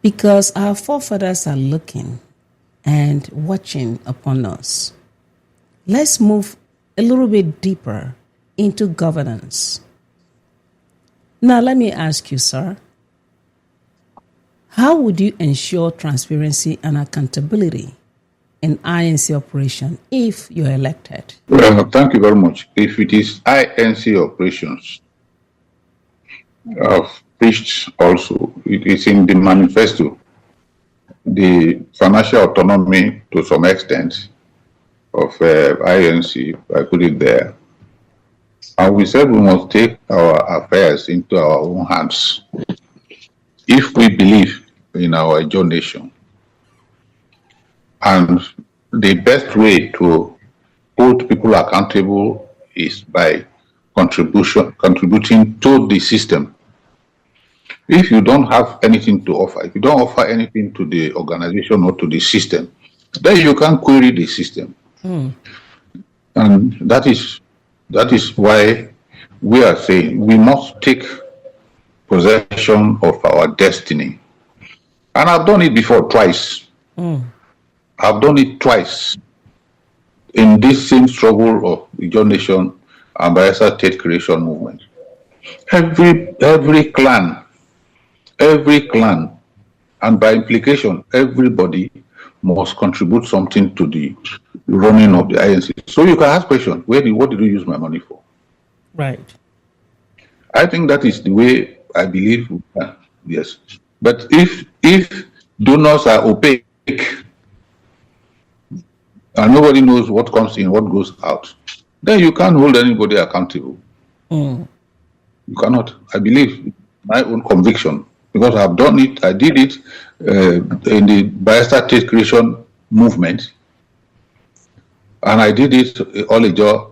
Because our forefathers are looking and watching upon us. Let's move a little bit deeper into governance. Now, let me ask you, sir, how would you ensure transparency and accountability in INC operation if you're elected? Well, thank you very much. If it is INC operations, I've preached also, it is in the manifesto, the financial autonomy to some extent of INC, I put it there. And we said we must take our affairs into our own hands if we believe in our Ijaw Nation. And the best way to hold people accountable is by contributing to the system. If you don't have anything to offer, if you don't offer anything to the organization or to the system, then you can query the system. And that is why we are saying we must take possession of our destiny. And I've done it before twice. I've done it twice in this same struggle of the Ijaw Nation and Bayelsa State Creation Movement. Every clan, and by implication, everybody must contribute something to the running of the INC. So you can ask questions, what did you use my money for? Right. I think that is the way I believe we can, yes. But if donors are opaque and nobody knows what comes in, what goes out, then you can't hold anybody accountable. You cannot. I believe my own conviction, because I've done it, I did it in the Bayelsa State Creation Movement, and I did it All Ijaw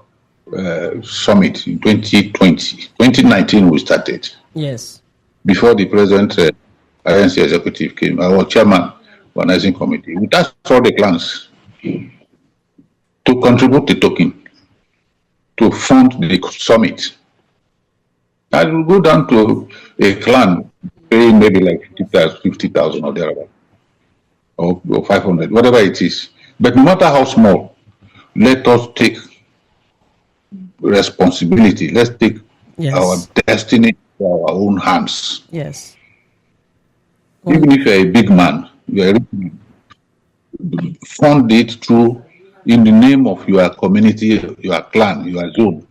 Summit in 2020. 2019 we started. Yes. Before the present INC executive came, I was chairman organizing committee. We asked all the clans to contribute the token to fund the summit. I will go down to a clan paying maybe like 50,000 or thereabout, or 500, whatever it is. But no matter how small, let us take responsibility. Let's take our Yes. destiny to our own hands. Yes. Even if you're a big man, you're a rich man, fund it through in the name of your community, your clan, your zone.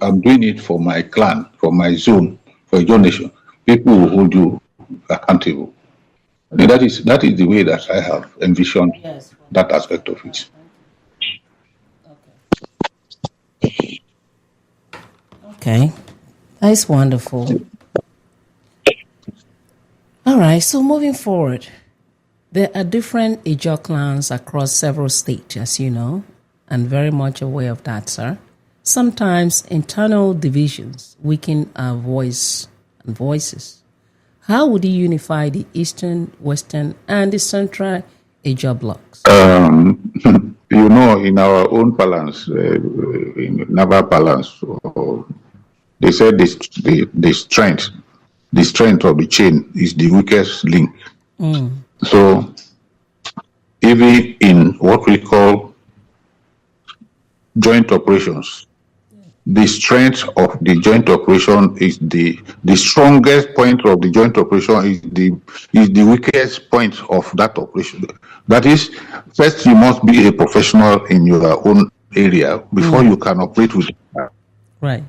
I'm doing it for my clan, for my zone, for Ijaw Nation. People will hold you accountable. I think that is the way that I have envisioned that aspect of it. Okay. That's wonderful. All right. So moving forward, there are different Ijaw clans across several states, as you know, and very much aware of that, sir. Sometimes internal divisions weaken our voice and voices. How would you unify the Eastern, Western, and the Central Ijaw blocks? You know, in our own balance, in naval balance, they said the strength of the chain is the weakest link. So, even in what we call joint operations, the strength of the joint operation is the strongest point of the joint operation is the weakest point of that operation. That is, first you must be a professional in your own area before you can operate with. Right.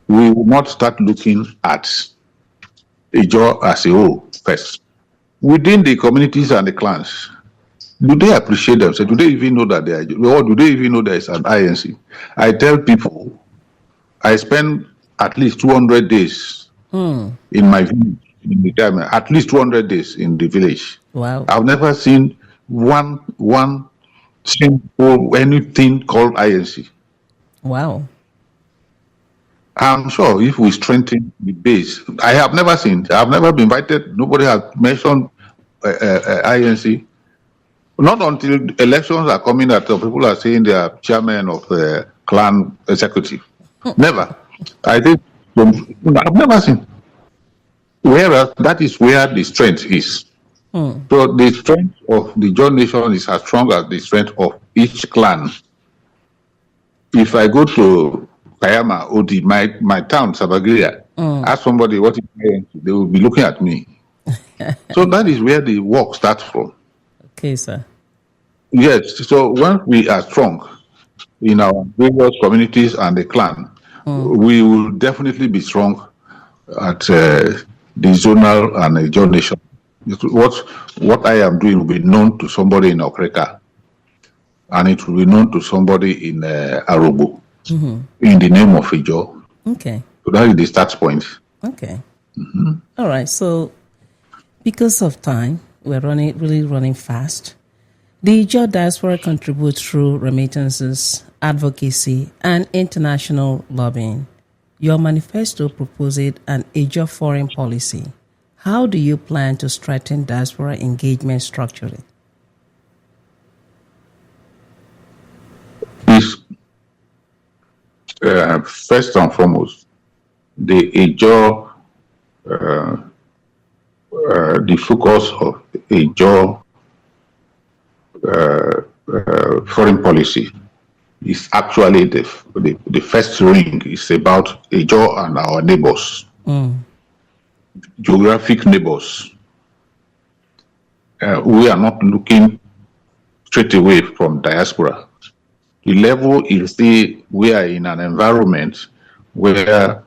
We will not start looking at Ijaw as a whole first. Within the communities and the clans, do they appreciate themselves? Do they even know that they are, or do they even know there is an INC? I tell people, I spend at least 200 days in my village, in the time, at least 200 days in the village. Wow. I've never seen one simple anything called INC. Wow. I'm sure if we strengthen the base, I've never been invited, nobody has mentioned INC. Not until elections are coming that people are saying they are chairman of the clan executive. Never. I think I've never seen. Whereas that is where the strength is. So the strength of the Ijaw Nation is as strong as the strength of each clan. If I go to Kayama, Odi, my town, Sabagiria, ask somebody what is INC, they will be looking at me. So that is where the work starts from. Okay, sir. Yes, so once we are strong in our various communities and the clan, we will definitely be strong at the zonal and Ijaw Nation. What I am doing will be known to somebody in Okreka, and it will be known to somebody in Arobo, in the name of Ijaw. Okay. So that is the start point. Okay. All right. So, because of time, we're really running fast. The Ijaw diaspora contributes through remittances, advocacy, and international lobbying. Your manifesto proposes an Ijaw foreign policy. How do you plan to strengthen diaspora engagement structurally? First and foremost, the Ijaw, the focus of Ijaw foreign policy is actually the first ring is about Ijaw and our neighbors, geographic neighbors. We are not looking straight away from diaspora. The level is we are in an environment where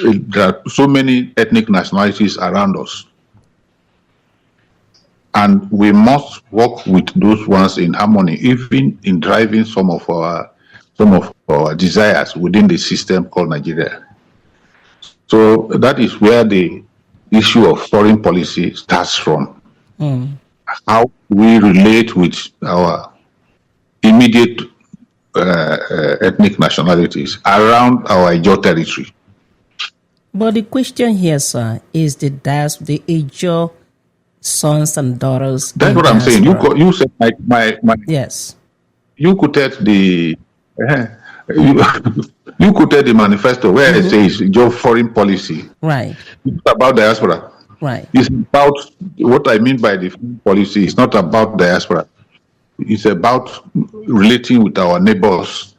there are so many ethnic nationalities around us. And we must work with those ones in harmony, even in driving some of our desires within the system called Nigeria. So that is where the issue of foreign policy starts from. How we relate with our immediate ethnic nationalities around our Ijaw territory. But the question here, sir, is the Ijaw sons and daughters. That's what I'm saying. You said my yes. You quoted the you quoted the manifesto where it says your foreign policy. Right. It's about diaspora. Right. It's about what I mean by the foreign policy. It's not about diaspora. is about relating with our neighbors,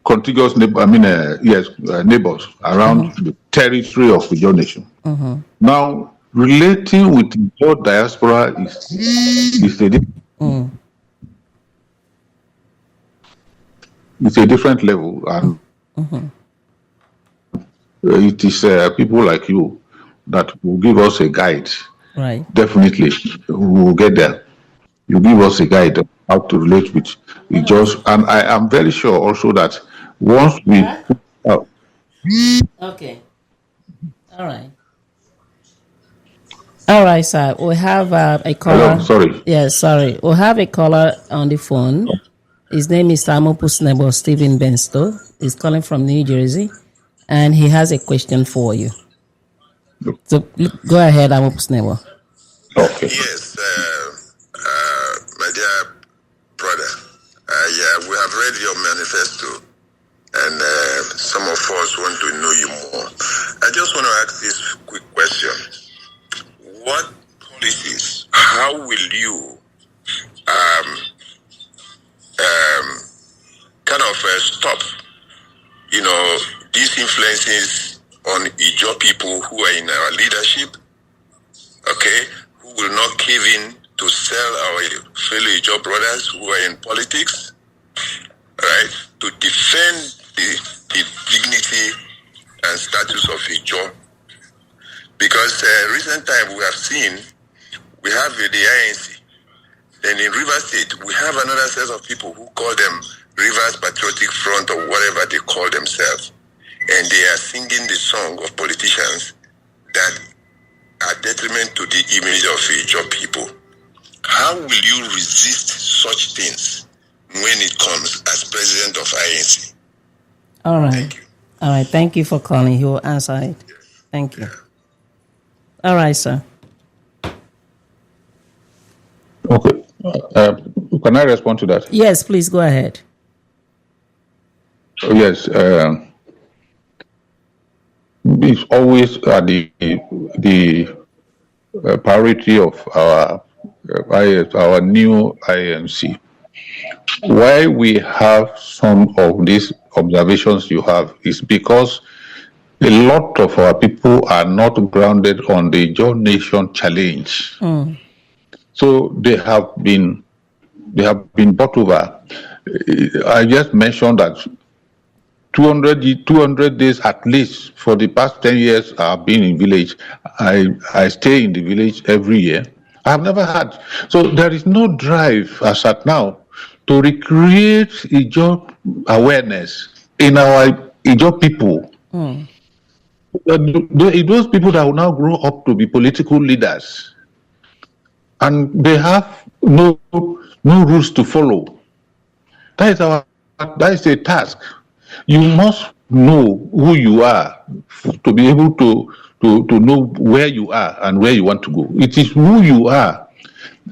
contiguous neighbor. Neighbors around the territory of the Ijaw Nation. Now, relating with the Ijaw diaspora is a different level, and it is people like you that will give us a guide. Right. Definitely, we will get there. You give us a guide on how to relate with Ijaws, and I am very sure also that once we Okay. All right. All right, sir. We have a caller. hello, sorry. Yes, sorry. We have a caller on the phone. His name is Amopusnebo Stephen Bensto. He's calling from New Jersey, and he has a question for you. So go ahead, Amopusnebo. Okay. Yes, my dear brother, we have read your manifesto, and some of us want to know you more. I just want to ask this quick question. What policies, how will you stop, these influences on Ijaw people who are in our leadership, okay, who will not cave in to sell our fellow Ijaw brothers who are in politics, right, to defend the dignity and status of Ijaw. Because recent time we have seen, we have the INC, then in Rivers State, we have another set of people who call them Rivers Patriotic Front or whatever they call themselves. And they are singing the song of politicians that are detriment to the image of Ijaw people. How will you resist such things when it comes as president of INC? All right. Thank you. All right. Thank you for calling. He will answer it. Thank you. All right, sir. Okay. Can I respond to that? Yes, please go ahead. Yes. It's always the priority of our new INC. Why we have some of these observations you have is because a lot of our people are not grounded on the Ijaw Nation challenge. So they have been bought over. I just mentioned that 200 days at least for the past 10 years I've been in village. I stay in the village every year. I've never had. So there is no drive as at now to recreate Ijaw awareness in our Ijaw people. Those people that will now grow up to be political leaders, and they have no rules to follow. That is a task. You must know who you are to be able to know where you are and where you want to go. It is who you are.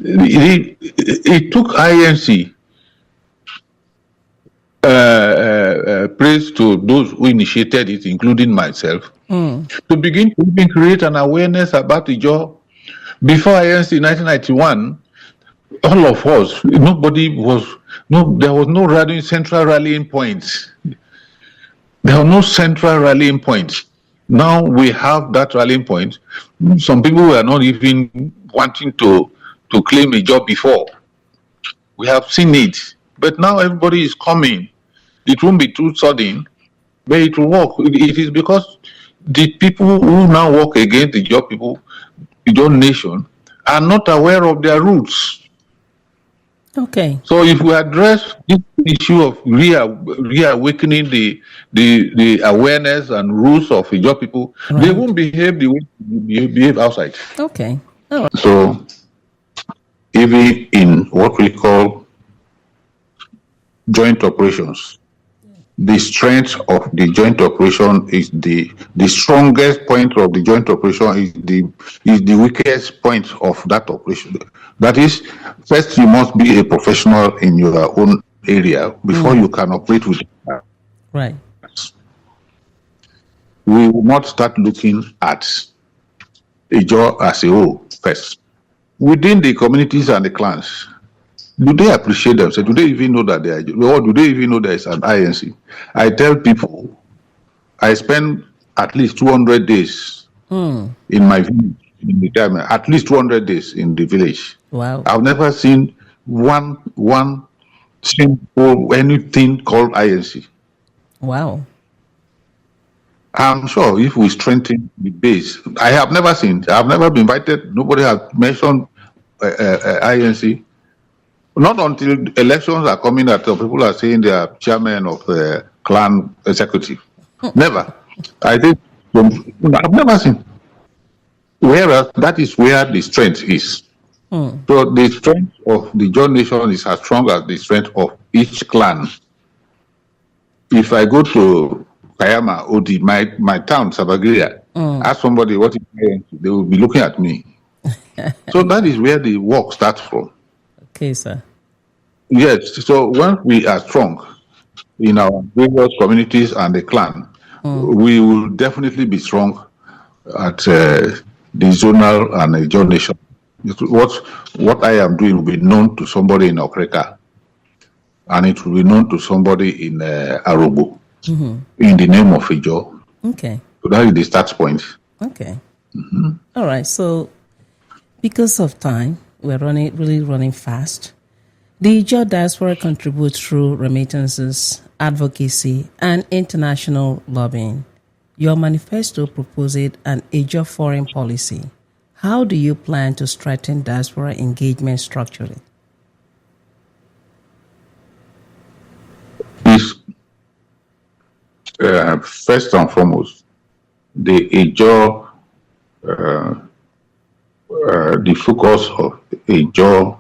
It took INC praise to those who initiated it, including myself, to begin to even create an awareness about Ijaw. Before INC in 1991, all of us, there was no central rallying points. There are no central rallying points. Now we have that rallying point. Some people were not even wanting to claim a job before. We have seen it. But now everybody is coming. It won't be too sudden, but it will work. It is because the people who now work against the Ijaw people, Ijaw Nation, are not aware of their roots. Okay. So if we address this issue of reawakening the awareness and rules of Ijaw people, Right. they won't behave the way they behave outside. Okay. All right. So even in what we call joint operations, the strength of the joint operation is the strongest point of the joint operation is the weakest point of that operation. That is, first you must be a professional in your own area before you can operate with it. Right. We will not start looking at Ijaw as a whole first. Within the communities and the clans, do they appreciate themselves? Do they even know that they are, or do they even know there is an INC? I tell people, I spend at least 200 days in my village, in the time, at least 200 days in the village. Wow. I've never seen one simple anything called INC. Wow. I'm sure if we strengthen the base, I've never been invited, nobody has mentioned INC. Not until elections are coming that people are saying they are chairman of the clan executive. Never. I think I've never seen. Whereas that is where the strength is. So the strength of the Ijaw Nation is as strong as the strength of each clan. If I go to Kayama, Odi, my town, Sabagiria, ask somebody what is INC, they will be looking at me. So that is where the work starts from. Okay, sir. Yes, so when we are strong in our various communities and the clan, we will definitely be strong at the zonal and Ijaw Nation. What I am doing will be known to somebody in Okreka, and it will be known to somebody in Arobo, in the name of Ijaw. Okay. So that is the start point. Okay. All right. So, because of time, we're really running fast. The Ijaw diaspora contributes through remittances, advocacy, and international lobbying. Your manifesto proposes an Ijaw foreign policy. How do you plan to strengthen diaspora engagement structurally? First and foremost, the Ijaw, the focus of Ijaw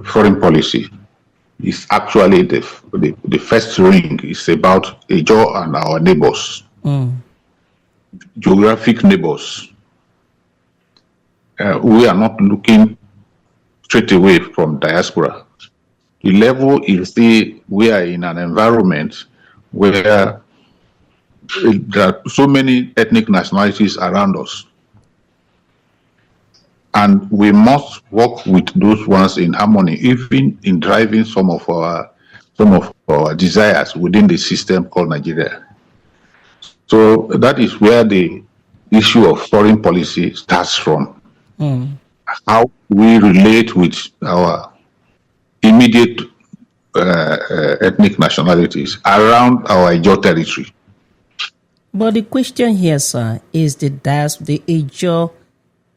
foreign policy is actually the first ring is about Ijaw and our neighbors, geographic neighbors. We are not looking straight away from diaspora. The level is we are in an environment where there are so many ethnic nationalities around us. And we must work with those ones in harmony, even in driving some of our desires within the system called Nigeria. So that is where the issue of foreign policy starts from. How we relate with our immediate ethnic nationalities around our Ijaw territory. But the question here, sir, is the Ijaw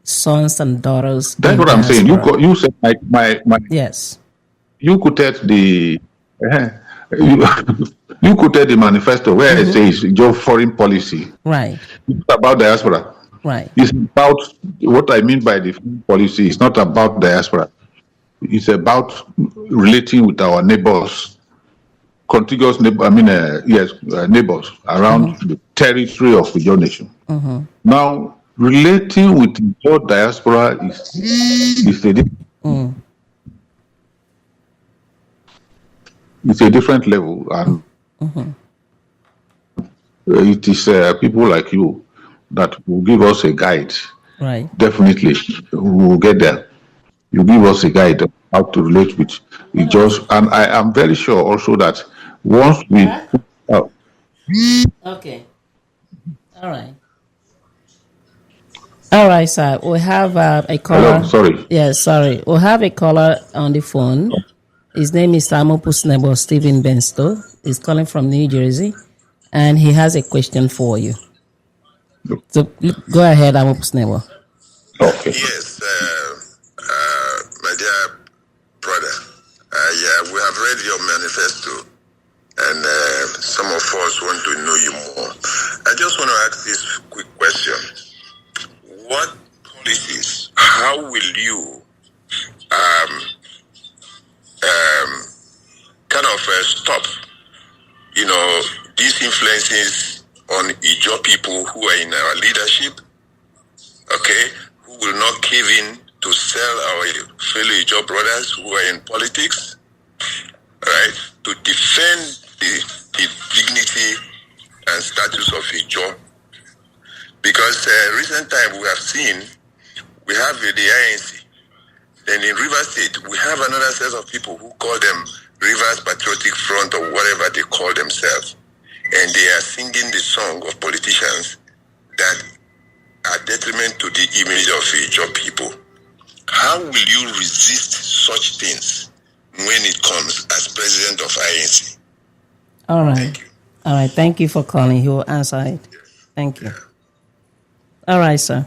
sons and daughters. That's what I'm saying. You said my yes. You quoted the you quoted the manifesto where it says Ijaw foreign policy. Right. It's about diaspora. Right. It's about what I mean by the foreign policy. It's not about diaspora. It's about relating with our neighbors, contiguous neighbors around the territory of the Ijaw Nation. Now, relating with your diaspora it's a different level, and it is people like you that will give us a guide. Right. Definitely, we will get there. You give us a guide on how to relate with Ijaws, and I am very sure also that once we okay. All right. All right, sir. We have a caller. Hello, sorry. Yes, sorry. We have a caller on the phone. His name is Amopusnebo Stephen Bensto. He's calling from New Jersey, and he has a question for you. So go ahead, Amopusnebo. Okay. Yes, my dear brother. We have read your manifesto, and some of us want to know you more. I just want to ask this quick question. What policies, how will you stop, these influences on Ijaw people who are in our leadership, okay, who will not cave in to sell our fellow Ijaw brothers who are in politics, right, to defend the dignity and status of Ijaw. Because recent time we have seen, we have the INC, Then in Rivers State, we have another set of people who call them Rivers Patriotic Front or whatever they call themselves. And they are singing the song of politicians that are detriment to the image of Ijaw people. How will you resist such things when it comes as president of INC? All right. Thank you. All right. Thank you for calling. He will answer it. Yes. Thank you. All right, sir.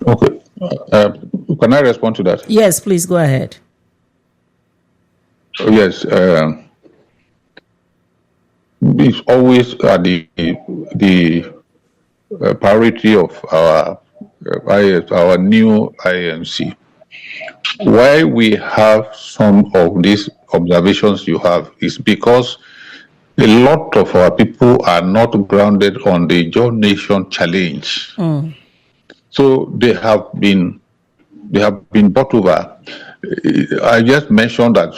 Okay. Can I respond to that? Yes, please go ahead. Yes. It's always the priority of our new INC. Why we have some of these observations you have is because a lot of our people are not grounded on the Ijaw Nation challenge. So they have been bought over. I just mentioned that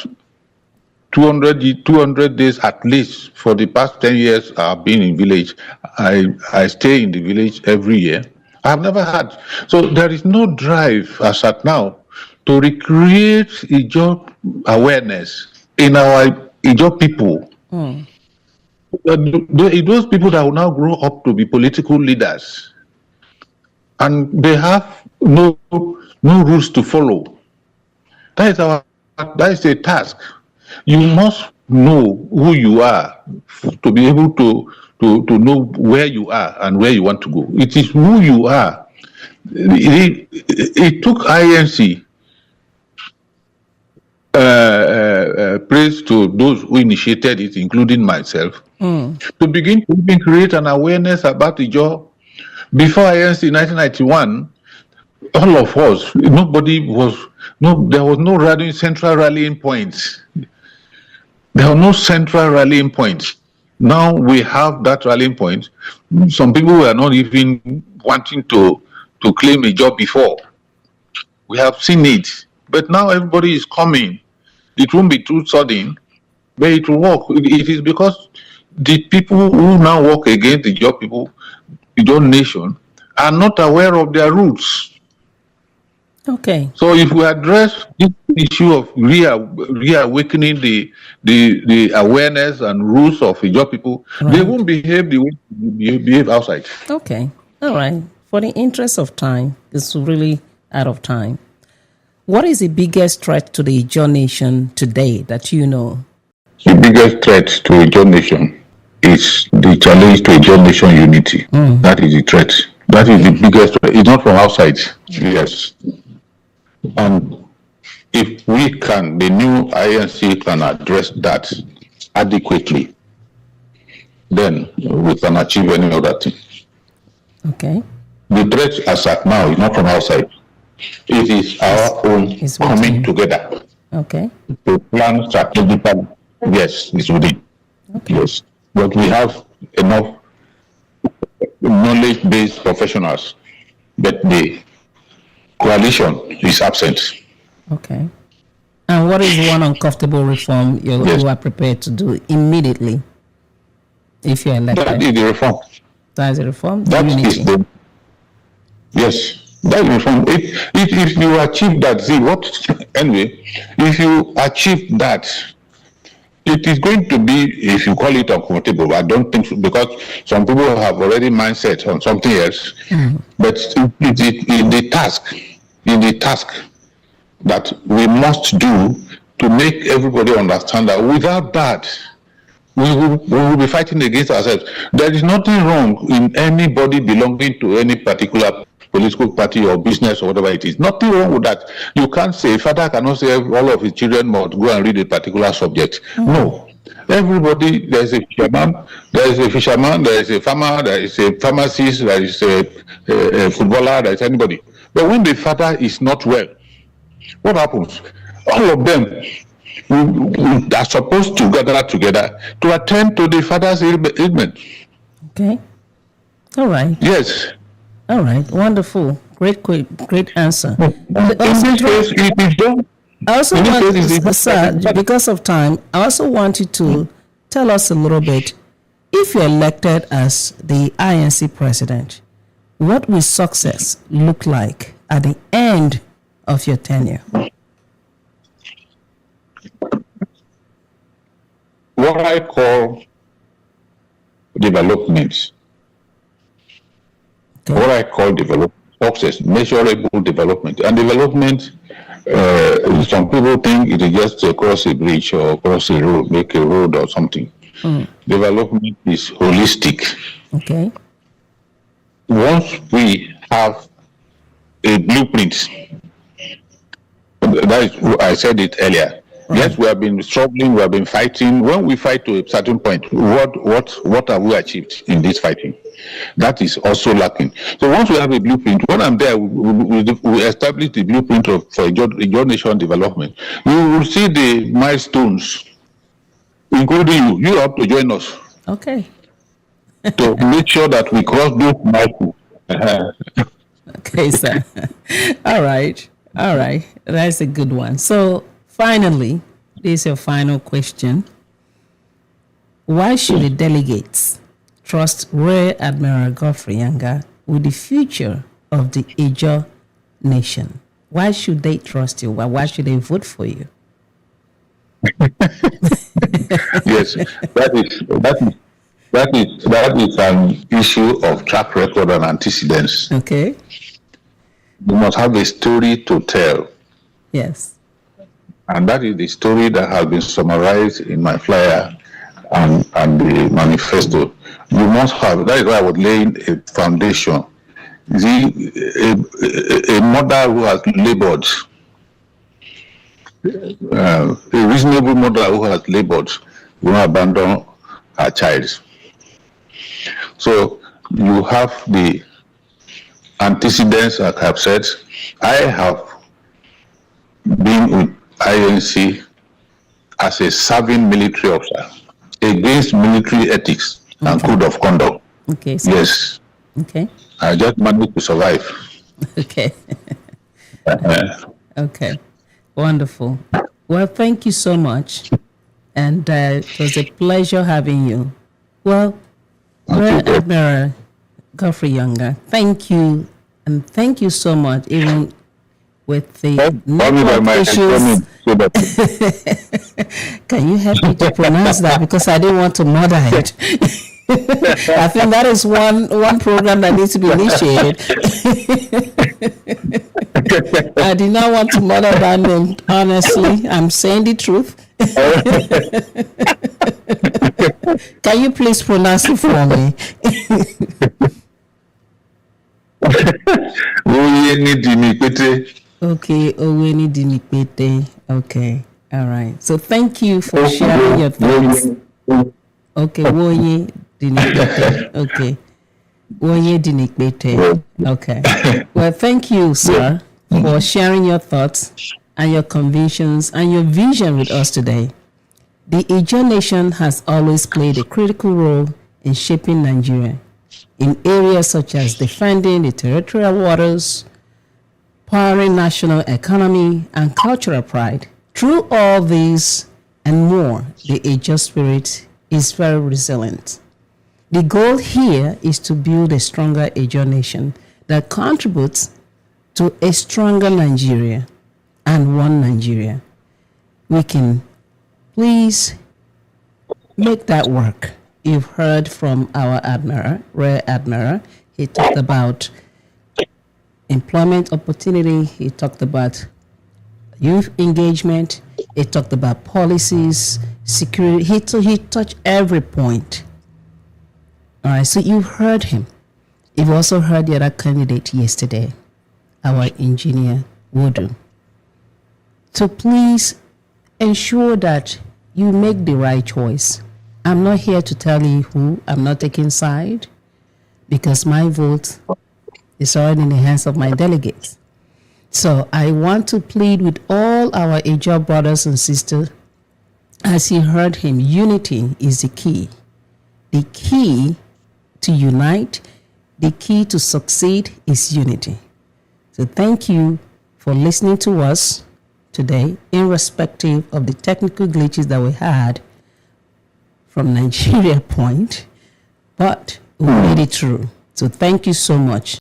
200 days at least for the past 10 years I've been in village. I stay in the village every year. I've never had. So there is no drive as at now to recreate Ijaw awareness in our Ijaw people. Those people that will now grow up to be political leaders, and they have no rules to follow. That is a task. You must know who you are to be able to know where you are and where you want to go. It is who you are. It took INC praise to those who initiated it, including myself, to begin to even create an awareness about Ijaw. Before INC in 1991, all of us, there was no central rallying points. There are no central rallying points. Now we have that rallying point. Some people were not even wanting to claim a job before. We have seen it. But now everybody is coming. It won't be too sudden, but it will work. It is because the people who now work against the Ijaw Nation are not aware of their roots. Okay. So if we address this issue of reawakening the awareness and rules of Ijaw people, they won't behave the way they behave outside. Okay. All right. For the interest of time, it's really out of time. What is the biggest threat to the Ijaw Nation today that you know? The biggest threat to Ijaw Nation is the challenge to Ijaw Nation unity. That is the threat. That is the biggest threat. It's not from outside. Yes. And if we can, the new INC can address that adequately, then we can achieve any other thing. Okay. The threat as at now is not from outside. It is our own coming together. Okay. To plan strategically. Yes, it's within. Okay. Yes. But we have enough knowledge-based professionals, but the coalition is absent. Okay. And what is one uncomfortable reform you are prepared to do immediately if you're elected? That is the reform. That is the reform? That is the... Yes. That reform. If you achieve that, anyway, if you achieve that, it is going to be, if you call it uncomfortable, I don't think so, because some people have already mindset on something else. But in the task that we must do to make everybody understand that without that, we will be fighting against ourselves. There is nothing wrong in anybody belonging to any particular political party or business or whatever it is. Nothing wrong with that. You can't say, father cannot say all of his children must go and read a particular subject. No. Everybody, there is a fisherman, there is a farmer, there is a pharmacist, there is a footballer, there is anybody. But when the father is not well, what happens? All of them are supposed to gather together to attend to the father's ailment. Okay. All right. Yes. All right. Wonderful. Great answer. Sir, because of time, I also want you to tell us a little bit, if you're elected as the INC president, what will success look like at the end of your tenure? What I call development, what I call development, success, measurable development. And development, some people think it is just to cross a bridge or cross a road, make a road or something. Development is holistic. Okay. Once we have a blueprint, that is, I said it earlier. Right. Yes, we have been struggling, we have been fighting. When we fight to a certain point, what have we achieved in this fighting? That is also lacking. So once we have a blueprint, when I'm there, we establish the blueprint for Ijaw Nation development. We will see the milestones, including you. You have to join us. Okay. To make sure that we cross those milestones. Okay, sir. All right. That's a good one. So finally, this is your final question. Why should the delegates trust Rear Admiral Geoffrey Yanga with the future of the Ijaw Nation? Why should they trust you? Why should they vote for you? Yes, that is an issue of track record and antecedents. Okay. You must have a story to tell. Yes. And that is the story that has been summarized in my flyer and the manifesto. You must have, that is why I was laying a foundation. A mother who has labored, a reasonable mother who has labored will not abandon her child. So you have the antecedents, like I've said. I have been with INC as a serving military officer against military ethics and code of conduct. Okay. So, yes. Okay. I just managed to survive. Okay. Okay. Wonderful. Well, thank you so much. And it was a pleasure having you. Well, Rear Admiral Geoffrey Yanga, thank you. And thank you so much, even with the network issues. Can you help me to pronounce that? Because I didn't want to murder it. I think that is one program that needs to be initiated. I did not want to murder that name, honestly. I'm saying the truth. Can you please pronounce it for me? Woyengidinikpete. Okay, Woyengidinikpete. Okay, all right. So thank you for sharing your thoughts. Okay, Woyengidinikpete. Okay, Woyengidinikpete. Okay. Well, thank you, sir, for sharing your thoughts and your convictions and your vision with us today. The Ijaw Nation has always played a critical role in shaping Nigeria in areas such as defending the territorial waters, powering national economy, and cultural pride. Through all these and more, the Ijaw spirit is very resilient. The goal here is to build a stronger Ijaw Nation that contributes to a stronger Nigeria and one Nigeria. We can please make that work. You've heard from our Admiral, Rear Admiral. He talked about employment opportunity. He talked about youth engagement. He talked about policies, security. He touched every point. All right, so you've heard him. You've also heard the other candidate yesterday, our engineer, Wodu. So please ensure that you make the right choice. I'm not here to tell you who. I'm not taking side because my vote is already in the hands of my delegates. So I want to plead with all our Ijaw brothers and sisters. As you heard him, unity is the key. The key to unite, the key to succeed is unity. So thank you for listening to us today, irrespective of the technical glitches that we had from Nigeria point, but we made it through. So thank you so much.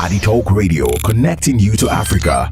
AdieTalk Radio, connecting you to Africa.